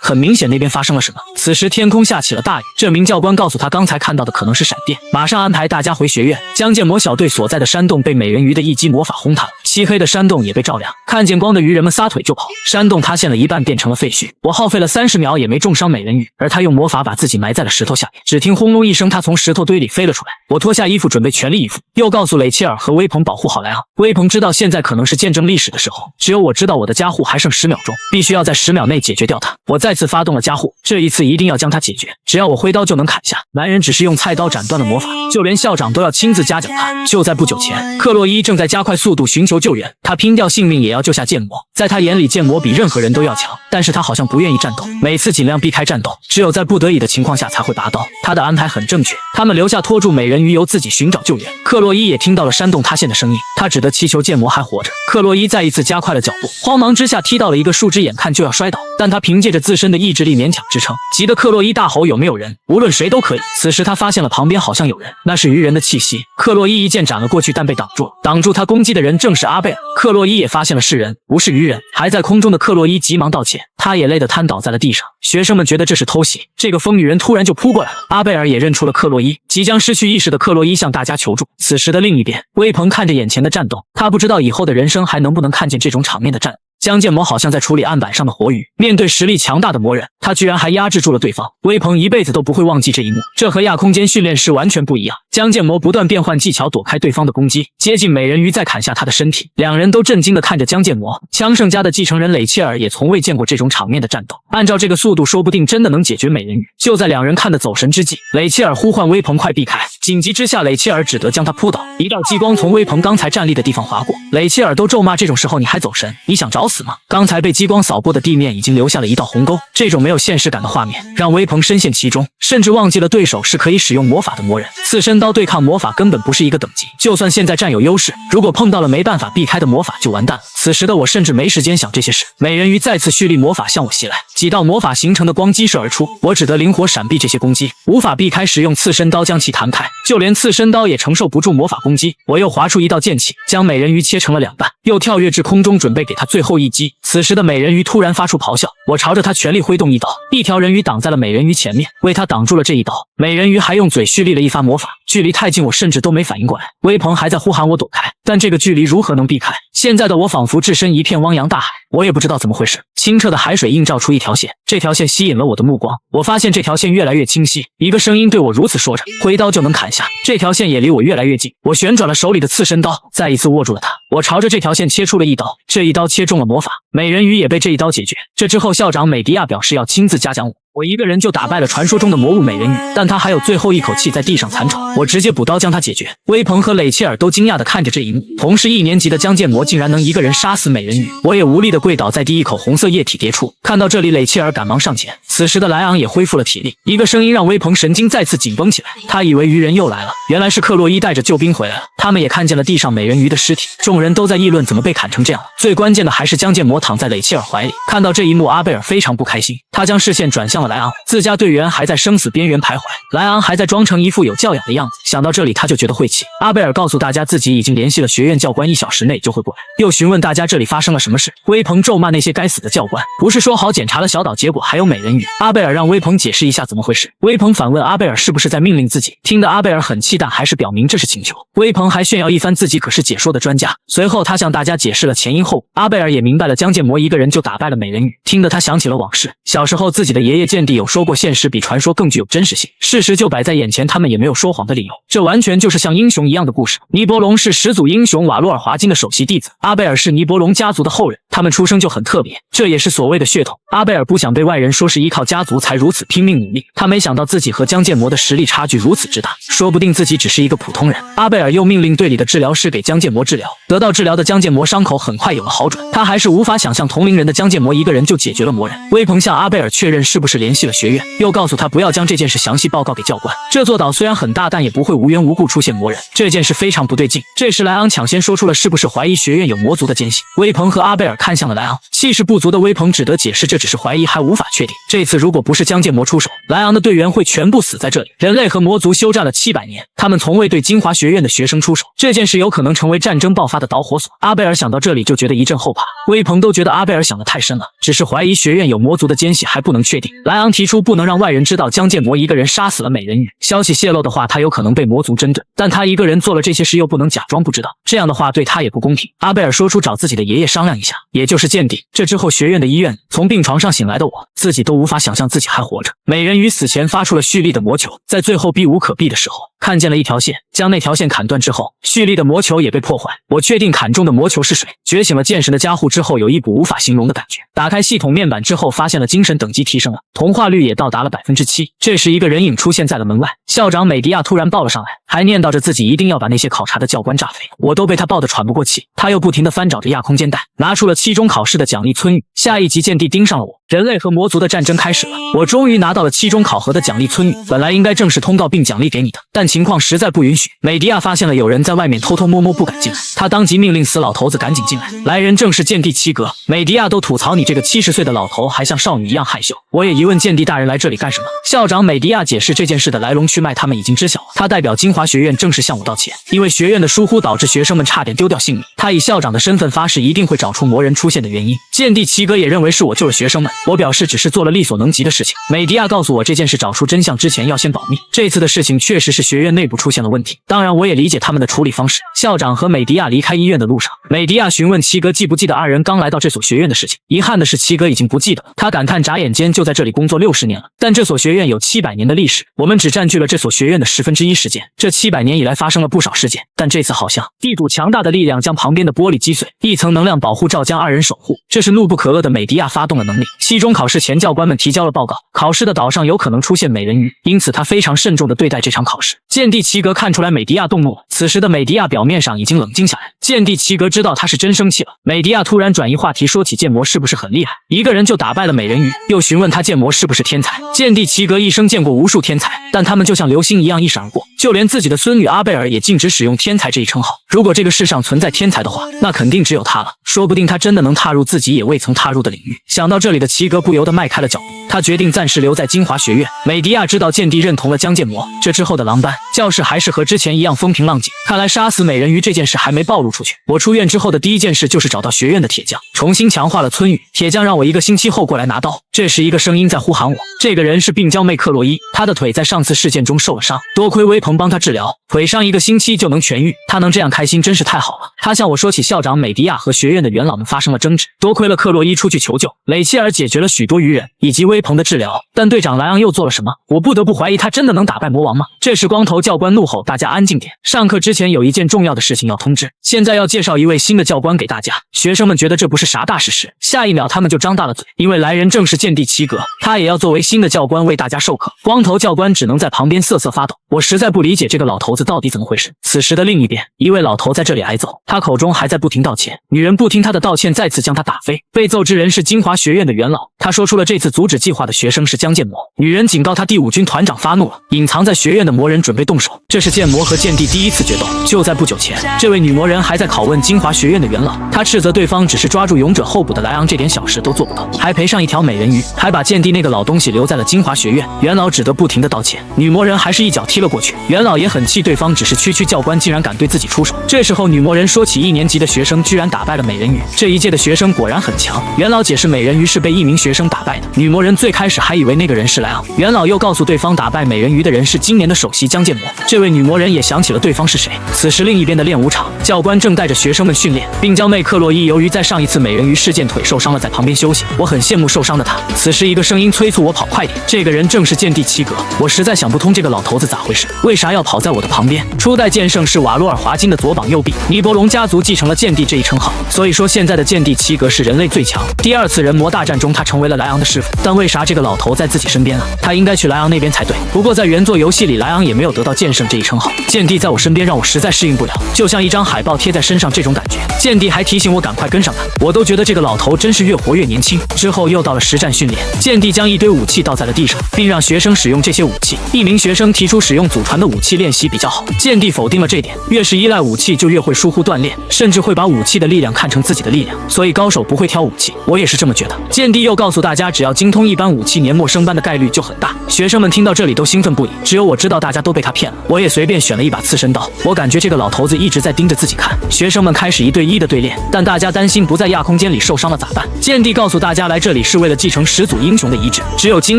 很明显那边发生了什么。此时天空下起了大雨，这名教官告诉他刚才看到的可能是闪电，马上安排大家回学院。江建模小队所在的山洞被美人鱼的一击魔法轰塌了，漆黑的山洞也被照亮，看见光的鱼人们撒腿就跑，山洞塌陷了一半变成了废墟。我耗费了30秒也没重伤美人鱼，而他用魔法把自己埋在了石头下面，只听轰隆一声，他从石头堆里飞了出来。我脱下衣服准备全力以赴，又告诉雷切尔和威鹏保护好莱昂。威鹏知道现在可能是见证历史的时候，只有我知道我的加护还剩10秒钟，必须要在10秒内解决掉他。我再次发动了加护，这一次一定要将他解决，只要我挥刀就能砍下。男人只是用菜刀斩断了魔法，就连校长都要亲自嘉奖他。就在不久前，克洛伊正在加快速度寻求救援，他拼掉性命也要救下剑魔。在他眼里，剑魔比任何人都要强，但是他好像不愿意战斗，每次尽量避开战斗，只有在不得已的情况下才会拔刀。他的安排很正确，他们留下拖住美人鱼，由自己寻找救援。克洛伊也听到了山洞塌陷的声音，他只得祈求剑魔还活着。克洛伊再一次加快了脚步，慌忙之下踢到了一个树枝，眼看就要摔倒，但他凭借着自身的意志力勉强支撑，急得克洛伊大吼有没有人，无论谁都可以。此时他发现了旁边好像有人，那是鱼人的气息。克洛伊一剑斩了过去，但被挡住了，挡住他攻击的人正是阿贝尔。克洛伊也发现了是人，不是鱼人。还在空中的克洛伊急忙道歉，他也累得瘫倒在了地上。学生们觉得这是偷袭，这个疯女人突然就扑过来了。阿贝尔也认出了克洛伊，即将失去意识的克洛伊向大家求助。此时的另一边，威鹏看着眼前的战斗，他不知道以后的人生还能不能看见这种场面的战斗。江建模好像在处理案板上的活鱼，面对实力强大的魔人，他居然还压制住了对方。威鹏一辈子都不会忘记这一幕，这和亚空间训练师完全不一样。江建模不断变换技巧躲开对方的攻击，接近美人鱼再砍下他的身体。两人都震惊地看着江建模。枪圣家的继承人雷切尔也从未见过这种场面的战斗，按照这个速度说不定真的能解决美人鱼。就在两人看得走神之际，雷切尔呼唤威鹏快避开，紧急之下雷切尔只得将他扑倒。一道激光从威鹏刚才站立的地方划过，雷切尔都咒骂这种时候你还走神，你想找死吗？刚才被激光扫过的地面已经留下了一道红沟，这种没有现实感的画面让威鹏深陷其中，甚至忘记了对手是可以使用魔法的魔人。刺身刀对抗魔法根本不是一个等级，就算现在占有优势，如果碰到了没办法避开的魔法就完蛋了。此时的我甚至没时间想这些事。美人鱼再次蓄力魔法向我袭来，几道魔法形成的光激射而出，我只得灵活闪避这些攻击，无法避开使用刺身刀将其弹开，就连刺身刀也承受不住魔法攻击。我又划出一道剑气，将美人鱼切成了2半，又跳跃至空中准备给他最后一击。此时的美人鱼突然发出咆哮，我朝着他全力挥动一刀，一条人鱼挡在了美人鱼前面，为他挡住了这一刀。美人鱼还用嘴蓄力了一发魔法，距离太近，我甚至都没反应过来。威鹏还在呼喊我躲开，但这个距离如何能避开？现在的我仿佛置身一片汪洋大海，我也不知道怎么回事。清澈的海水映照出一条线，这条线吸引了我的目光，我发现这条线越来越清晰，一个声音对我如此说着，挥刀就能砍下。这条线也离我越来越近，我旋转了手里的刺身刀，再一次握住了它。我朝着这条线切出了一刀，这一刀切中了魔法，美人鱼也被这一刀解决。这之后，校长美迪亚表示要亲自嘉奖我。我一个人就打败了传说中的魔物美人鱼，但他还有最后一口气在地上残喘，我直接补刀将他解决。威鹏和雷切尔都惊讶地看着这一幕，同是1年级的江建模竟然能一个人杀死美人鱼，我也无力地跪倒在地，一口红色液体跌出。看到这里，雷切尔赶忙上前，此时的莱昂也恢复了体力。一个声音让威鹏神经再次紧绷起来，他以为鱼人又来了，原来是克洛伊带着救兵回来了。他们也看见了地上美人鱼的尸体，众人都在议论怎么被砍成这样。最关键的还是江建模躺在雷切尔怀里。看到这一幕，阿贝尔非常不开心，他将视线转向了莱昂，自家队员还在生死边缘徘徊，莱昂还在装成一副有教养的样子。想到这里，他就觉得晦气。阿贝尔告诉大家自己已经联系了学院教官，1小时内就会过来，又询问大家这里发生了什么事。威鹏咒骂那些该死的教官，不是说好检查了小岛，结果还有美人鱼。阿贝尔让威鹏解释一下怎么回事。威鹏反问阿贝尔是不是在命令自己，听得阿贝尔很气，但还是表明这是请求。威鹏还炫耀一番自己可是解说的专家，随后他向大家解释了前因后果。阿贝尔也明白了江建模一个人就打败了美人鱼，听得他想起了往事。小时候自己的爷爷见地有说过，现实比传说更具有真实性，事实就摆在眼前，他们也没有说谎的理由。这完全就是像英雄一样的故事。尼伯龙是始祖英雄瓦洛尔华金的首席弟子，阿贝尔是尼伯龙家族的后人，他们出生就很特别，这也是所谓的血统。阿贝尔不想被外人说是依靠家族才如此拼命努力，他没想到自己和江建模的实力差距如此之大，说不定自己只是一个普通人。阿贝尔又命令队里的治疗师给江建模治疗，得到治疗的江建模伤口很快有了好转，他还是无法想象同龄人的江建模一个人就解决了魔人。威鹏向阿贝尔确认是不是联系了学院，又告诉他不要将这件事详细报告给教官。这座岛虽然很大，但也不会无缘无故出现魔人，这件事非常不对劲。这时莱昂抢先说出了是不是怀疑学院有魔族的奸细。威鹏和阿贝尔看向了莱昂，气势不足的威鹏只得解释这只是怀疑，还无法确定。这次如果不是江建魔出手，莱昂的队员会全部死在这里。人类和魔族休战了700年，他们从未对金华学院的学生出手，这件事有可能成为战争爆发的导火索。阿贝尔想到这里就觉得一阵后怕，威鹏都觉得阿贝尔想得太深了，只是怀疑学院有魔族的奸细还不能确定。莱昂提出不能让外人知道江建魔一个人杀死了美人鱼，消息泄露的话他有可能被魔族针对，但他一个人做了这些事又不能假装不知道，这样的话对他也不公平。阿贝尔说出找自己的爷爷商量一下，也就是剑帝。这之后学院的医院，从病床上醒来的我自己都无法想象自己还活着。美人鱼死前发出了蓄力的魔球，在最后避无可避的时候看见了一条线，将那条线砍断之后，蓄力的魔球也被破坏。我确定砍中的魔球是水。觉醒了剑神的加护之后，有一股无法形容的感觉。打开系统面板之后，发现了精神等级提升了，同化率也到达了7%。这时一个人影出现在了门外，校长美迪亚突然抱了上来，还念叨着自己一定要把那些考察的教官炸飞。我都被他抱得喘不过气，他又不停地翻找着亚空间带，拿出了期中考试的奖励村语。下一集剑帝盯上了我，人类和魔族的战争开始了。我终于拿到了期中考核的奖励村语，本来应该正式通告并奖励给你的，但情况实在不允许。美迪亚发现了有人在外面偷偷摸摸不敢进来，他当即命令死老头子赶紧进来。来人正是剑帝七格。美迪亚都吐槽你这个70岁的老头还像少女一样害羞。我也疑问剑帝大人来这里干什么。校长美迪亚解释这件事的来龙去脉他们已经知晓了，他代表金华学院正式向我道歉，因为学院的疏忽导致学生们差点丢掉性命。他以校长的身份发誓一定会找出魔人出现的原因。剑帝七格也认为是我救了学生们，我表示只是做了力所能及的事情。美迪亚告诉我这件事找出真相之前要先保密，这次的事情确实是学院内部出现了问题，当然我也理解他们的处理方式。校长和美迪亚离开医院的路上，美迪亚询问七格记不记得二人刚来到这所学院的事情。遗憾的是七格已经不记得了，他感叹眨眼间就在这里工作60年了，但这所学院有700年的历史，我们只占据了这所学院的1/10时间。这700年以来发生了不少事件，但这次好像地主强大的力量将旁边的玻璃击碎，一层能量保护罩将二人守护，这是怒不可遏的美迪亚发动了能力。期中考试前教官们提交了报告，考试的岛上有可能出现美人鱼，因此他非常慎重地对待这场考试。剑帝齐格看出来美迪亚动怒了，此时的美迪亚表面上已经冷静下来，剑帝齐格知道他是真生气了。美迪亚突然转移话题，说起剑魔是不是很厉害，一个人就打败了美人鱼，又询问他剑魔是不是天才。剑帝齐格一生见过无数天才，但他们就像流星一样一闪而过，就连自己的孙女阿贝尔也禁止使用天才这一称号。如果这个世上存在天才的话，那肯定只有他了，说不定他真的能踏入自己也未曾踏入的领域。想到这里的齐格不由得迈开了脚步，他决定暂时留在金华学院。美迪亚知道剑帝认同了江建魔，这之后的狼班教室还是和之前一样风平浪静。看来杀死美人鱼这件事还没暴露出去。我出院之后的第一件事就是找到学院的铁匠，重新强化了村语。铁匠让我1个星期后过来拿刀。这时一个声音在呼喊我，这个人是病娇妹克洛伊，她的腿在上次事件中受了伤，多亏威鹏帮她治疗，腿上1个星期就能痊愈，她能这样开心真是太好了。他向我说起校长美迪亚和学院的元老们发生了争执，多亏了克洛伊出去求救，雷切尔解决了许多愚人以及威鹏的治疗，但队长莱昂又做了什么？我不得不怀疑他真的能打败魔王吗？这时光头教官怒吼大家安静点，上课之前有一件重要的事情要通知，现在要介绍一位新的教官给大家。学生们觉得这不是啥大事实，下一秒他们就张大了嘴，因为来人正是剑帝齐格，他也要作为新的教官为大家授课。光头教官只能在旁边瑟瑟发抖，我实在不理解这个老头子到底怎么回事。此时的另一边，一位老头在这里挨揍，他口中还在不停道歉，女人不听他的道歉，再次将他打飞。被揍之人是金华学院的元老，他说出了这次阻止计划的学生是江建魔。女人警告他第5军团长发怒了，隐藏在学院的魔人准备动手。这是剑魔和剑帝第一次决斗。就在不久前，这位女魔人还在拷问金华学院的元老，她斥责对方只是抓住勇者候补的莱昂这点小事都做不到，还赔上一条美人鱼，还把剑帝那个老东西留在了金华学院。元老只得不停的道歉，女魔人还是一脚踢了过去。元老也很气对方只是区教官竟然敢对自己出手。这时候女魔人说起1年级的学生居然打败了美人鱼，这一届的学生果然很强。元老解释美人鱼是被1名学生打败的，女魔人最开始还以为那个人是莱昂，元老又告诉对方打败美人鱼的人是今年的首席江建魔。这位女魔人也想起了对方是谁。此时另一边的练武场，教官正带着学生们训练，病娇妹克洛伊由于在上一次美人鱼事件腿受伤了，在旁边休息。我很羡慕受伤的她。此时一个声音催促我跑快点，这个人正是剑帝齐格。我实在想不通这个老头子咋回事，为啥要跑在我的旁边？初代剑圣是瓦洛尔华金的左膀右臂，尼伯龙家族继承了剑帝这一称号，所以说现在的剑帝齐格是人类最强。第2次人魔大战中他成为了莱昂的师傅，但为啥这个老头在自己身边啊？他应该去莱昂那边才对。不过在原作游戏里莱昂也没有得到剑圣这一称号，剑帝在我身边让我实在适应不了，就像一张海报贴在身上这种感觉。剑帝还提醒我赶快跟上他，我都觉得这个老头真是越活越年轻。之后又到了实战训练，剑帝将一堆武器倒在了地上，并让学生使用这些武器。一名学生提出使用祖传的武器练习比较好，剑帝否定了这点，越是依赖武器就越会疏忽锻炼，甚至会把武器的力量看成自己的力量，所以高手不会挑武器，我也是这么觉得。剑帝又告诉大家，只要精通一般武器，年末升班的概率就很大。学生们听到这里都兴奋不已，只有我知道大家都被他骗了。我也随便选了一把刺身刀，我感觉这个老头子一直在盯着自己看。学生们开始1对1的对练，但大家担心不在亚空间里受伤了咋办？剑帝告诉大家，来这里是为了继承始祖英雄的遗志，只有经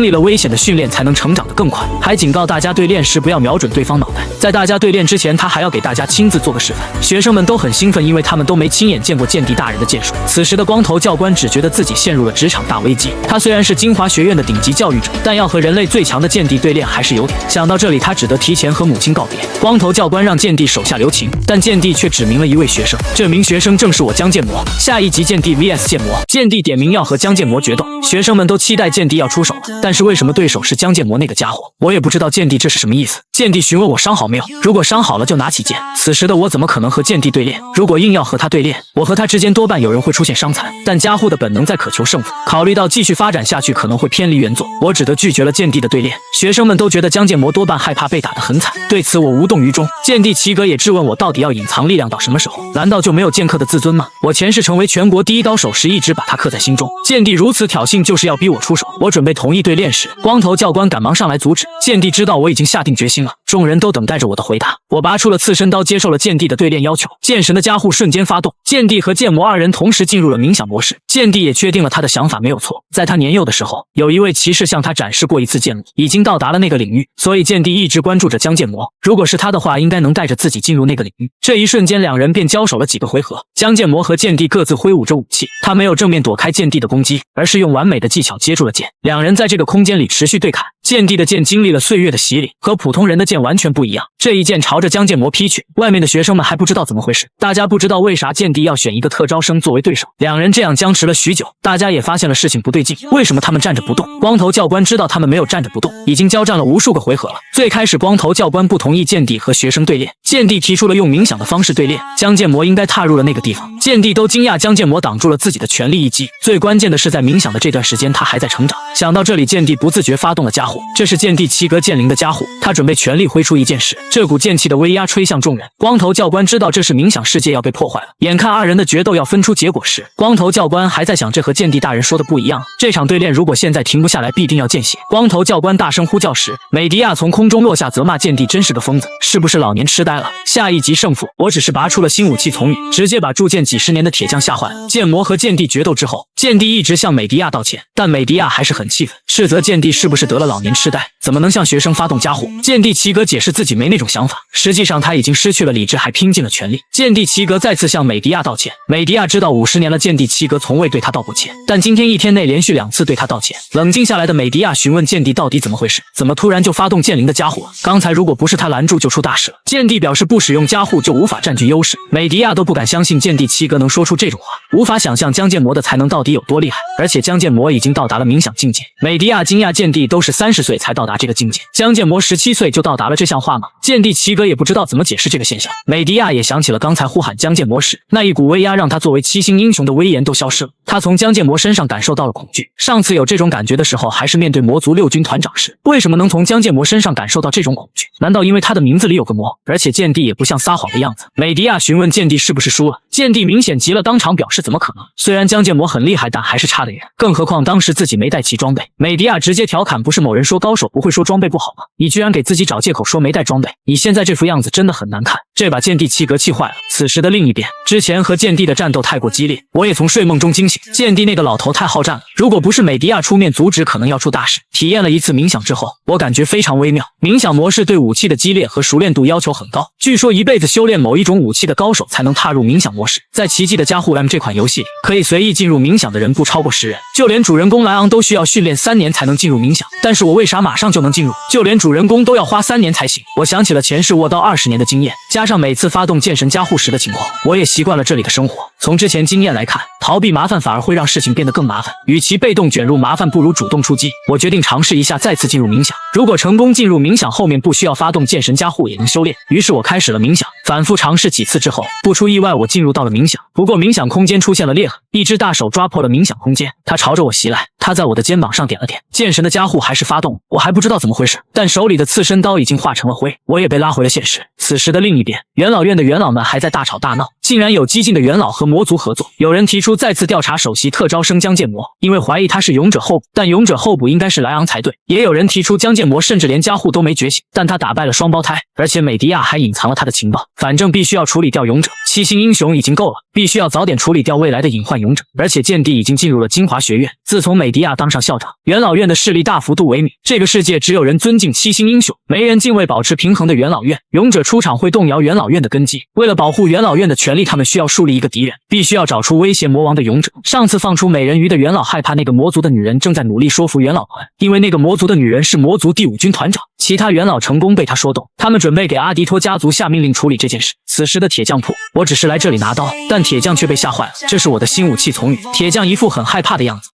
历了危险的训练才能成长得更快，还警告大家对练时不要瞄准对方脑袋。在大家对练之前，他还要给大家亲自做个示范。学生们都很兴奋，因为他们都没亲眼见过剑帝大人的剑术。此时的光头教官只觉得自己陷入了职场大危机。他虽然是精华学院的顶级教育者，但要和人类最强的剑帝对练还是有点。想到这里，他只得提前和母亲告别。光头教官让剑帝手下留情，但剑帝却指明了一位学生，这名学生正是我江建模。下一集剑帝 vs 剑魔，剑帝点名要和江建模决斗。学生们都期待剑帝要出手，但是为什么对手是江建模那个家伙？我也不知道剑帝这是什么意思。剑帝询问我伤好没有，如果伤好了就拿起剑。此时的我怎么可能和剑帝对练？如果硬要和他对练，我和他之间多半有人会出现伤残，但家伙的本能在渴求胜负，考虑到继续发展下去可能会偏离原作，我只得拒绝了剑帝的对练。学生们都觉得江建模多半害怕被打得很惨，对此我无动于衷。剑帝齐格也质问我到底要隐藏力量到什么时候？难道就没有剑客的自尊吗？我前世成为全国第一刀手时一直把他刻在心中，剑帝如此挑衅就是要逼我出手。我准备同意对练时，光头教官赶忙上来阻止。剑帝知道我已经下定决心了，众人都等待着我的回答。我拔出了刺身刀，接受了剑帝的对练要求。剑神的加护瞬间发动，剑帝和剑魔二人同时进入了冥想模式。剑帝也确定了他的想法没有错，在他年幼的时候，有一位骑士向他展示过一次剑路，已经到达了那个领域，所以剑帝一直关注着江剑魔。如果是他的话，应该能带着自己进入那个领域。这一瞬间，两人便交手了几个回合。江剑魔和剑帝各自挥舞着武器，他没有正面躲开剑帝的攻击，而是用完美的技巧接住了剑。两人在这个空间里持续对砍。剑帝的剑经历了岁月的洗礼，和普通人的剑完全不一样。这一剑朝着江剑魔劈去，外面的学生们还不知道怎么回事，大家不知道为啥剑帝要选一个特招生作为对手。两人这样僵持了许久，大家也发现了事情不对劲，为什么他们站着不动？光头教官知道他们没有站着不动，已经交战了无数个回合了。最开始光头教官不同意剑帝和学生对练，剑帝提出了用冥想的方式对练，江剑魔应该踏入了那个地方。剑帝都惊讶江剑魔挡住了自己的全力一击，最关键的是在冥想的这段时间他还在成长。想到这里，剑帝不自觉发动了加护，这是剑帝齐格剑灵的加护，他准备全力挥出一剑时，这股剑气的威压吹向众人。光头教官知道这是冥想世界要被破坏了，眼看二人的决斗要分出结果时，光头教官还在想这和剑帝大人说的不一样，这场对练如果现在停不下来，必定要见血。光头教官大声呼叫时，美迪亚从空中落下，责骂剑帝真是个疯子，是不是老年痴呆了？下一集胜负，我只是拔出了新武器从雨，直接把铸剑几十年的铁匠吓坏了。剑魔和剑帝决斗之后，剑帝一直向美迪亚道歉，但美迪亚还是很气愤，斥责剑帝是不是得了老年痴呆，怎么能向学生发动加护？剑帝齐格解释自己没那种想法，实际上他已经失去了理智，还拼尽了全力。剑帝齐格再次向美迪亚道歉，美迪亚知道50年了，剑帝齐格从未对他道过歉，但今天一天内连续2次对他道歉。冷静下来的美迪亚询问剑帝到底怎么回事，怎么突然就发动剑灵的加护了？刚才如果不是他拦住，就出大事了。剑帝表示不使用加护就无法占据优势，美迪亚都不敢相信剑帝齐格能说出这种话，无法想象江剑魔的才能到底有多厉害，而且江剑魔已经到达了冥想境界。美迪亚惊讶剑帝都是30岁才到达这个境界，江剑魔17岁就到达了，这像话吗？剑帝齐格也不知道怎么解释这个现象。美迪亚也想起了刚才呼喊江剑魔时，那一股威压让他作为7星英雄的威严都消失了，他从江剑魔身上感受到了恐惧。上次有这种感觉的时候还是面对魔族6军团长时，为什么能从江剑魔身上感受到这种恐惧？难道因为他的名字里有个魔？而且剑帝也不像撒谎的样子。美迪亚询问剑帝是不是输了，剑帝明显急了，当场表示怎么可能，虽然江剑魔很厉害，但还是差得远，更何况当时自己没带齐装备。美迪亚直接调侃，不是某人说高手不会说装备不好吗？你居然给自己找借口说没带装备，你现在这副样子真的很难看。这把剑帝齐格气坏了。此时的另一边，之前和剑帝的战斗太过激烈，我也从睡梦中惊醒。剑帝那个老头太好战了，如果不是美迪亚出面阻止，可能要出大事。体验了一次冥想之后，我感觉非常微妙。冥想模式对武器的激烈和熟练度要求很高，据说一辈子修炼某一种武器的高手才能踏入冥想模式。在奇迹的加护 M 这款游戏里，可以随意进入冥想的人不超过10人，就连主人公莱昂都需要训练3年才能进入冥想，但是我为啥马上就能进入？就连主人公都要花3年才行。我想起了前世握刀20年的经验，加上每次发动剑神加护时的情况，我也习惯了这里的生活。从之前经验来看，逃避麻烦反而会让事情变得更麻烦。与其被动卷入麻烦，不如主动出击。我决定尝试一下，再次进入冥想。如果成功进入冥想，后面不需要发动剑神加护也能修炼。于是我开始了冥想，反复尝试几次之后，不出意外，我进入到了冥想。不过冥想空间出现了裂痕，一只大手抓破了冥想空间，它朝着我袭来。他在我的肩膀上点了点，剑神的加护还是发动了，我还不知道怎么回事，但手里的刺身刀已经化成了灰，我也被拉回了现实。此时的另一边，元老院的元老们还在大吵大闹，竟然有激进的元老和魔族合作。有人提出再次调查首席特招生江建魔，因为怀疑他是勇者候补，但勇者候补应该是莱昂才对。也有人提出江建魔甚至连加护都没觉醒，但他打败了双胞胎，而且美迪亚还隐藏了他的情报。反正必须要处理掉勇者，7星英雄已经够了，必须要早点处理掉未来的隐患勇者。而且剑帝已经进入了精华学院，自从美迪亚当上校长，元老院的势力大幅度萎靡。这个世界只有人尊敬7星英雄，没人敬畏保持平衡的元老院。勇者出场会动摇元老院的根基，为了保护元老院的权利，他们需要树立一个敌人，必须要找出威胁魔王的勇者。上次放出美人鱼的元老害怕那个魔族的女人，正在努力说服元老团，因为那个魔族的女人是魔族第5军团长。其他元老成功被他说动，他们准备给阿迪托家族下命令处理这件事。此时的铁匠铺，我只是来这里拿刀，但铁匠却被吓坏了。这是我的新武器从语。铁匠一副很害怕的样子。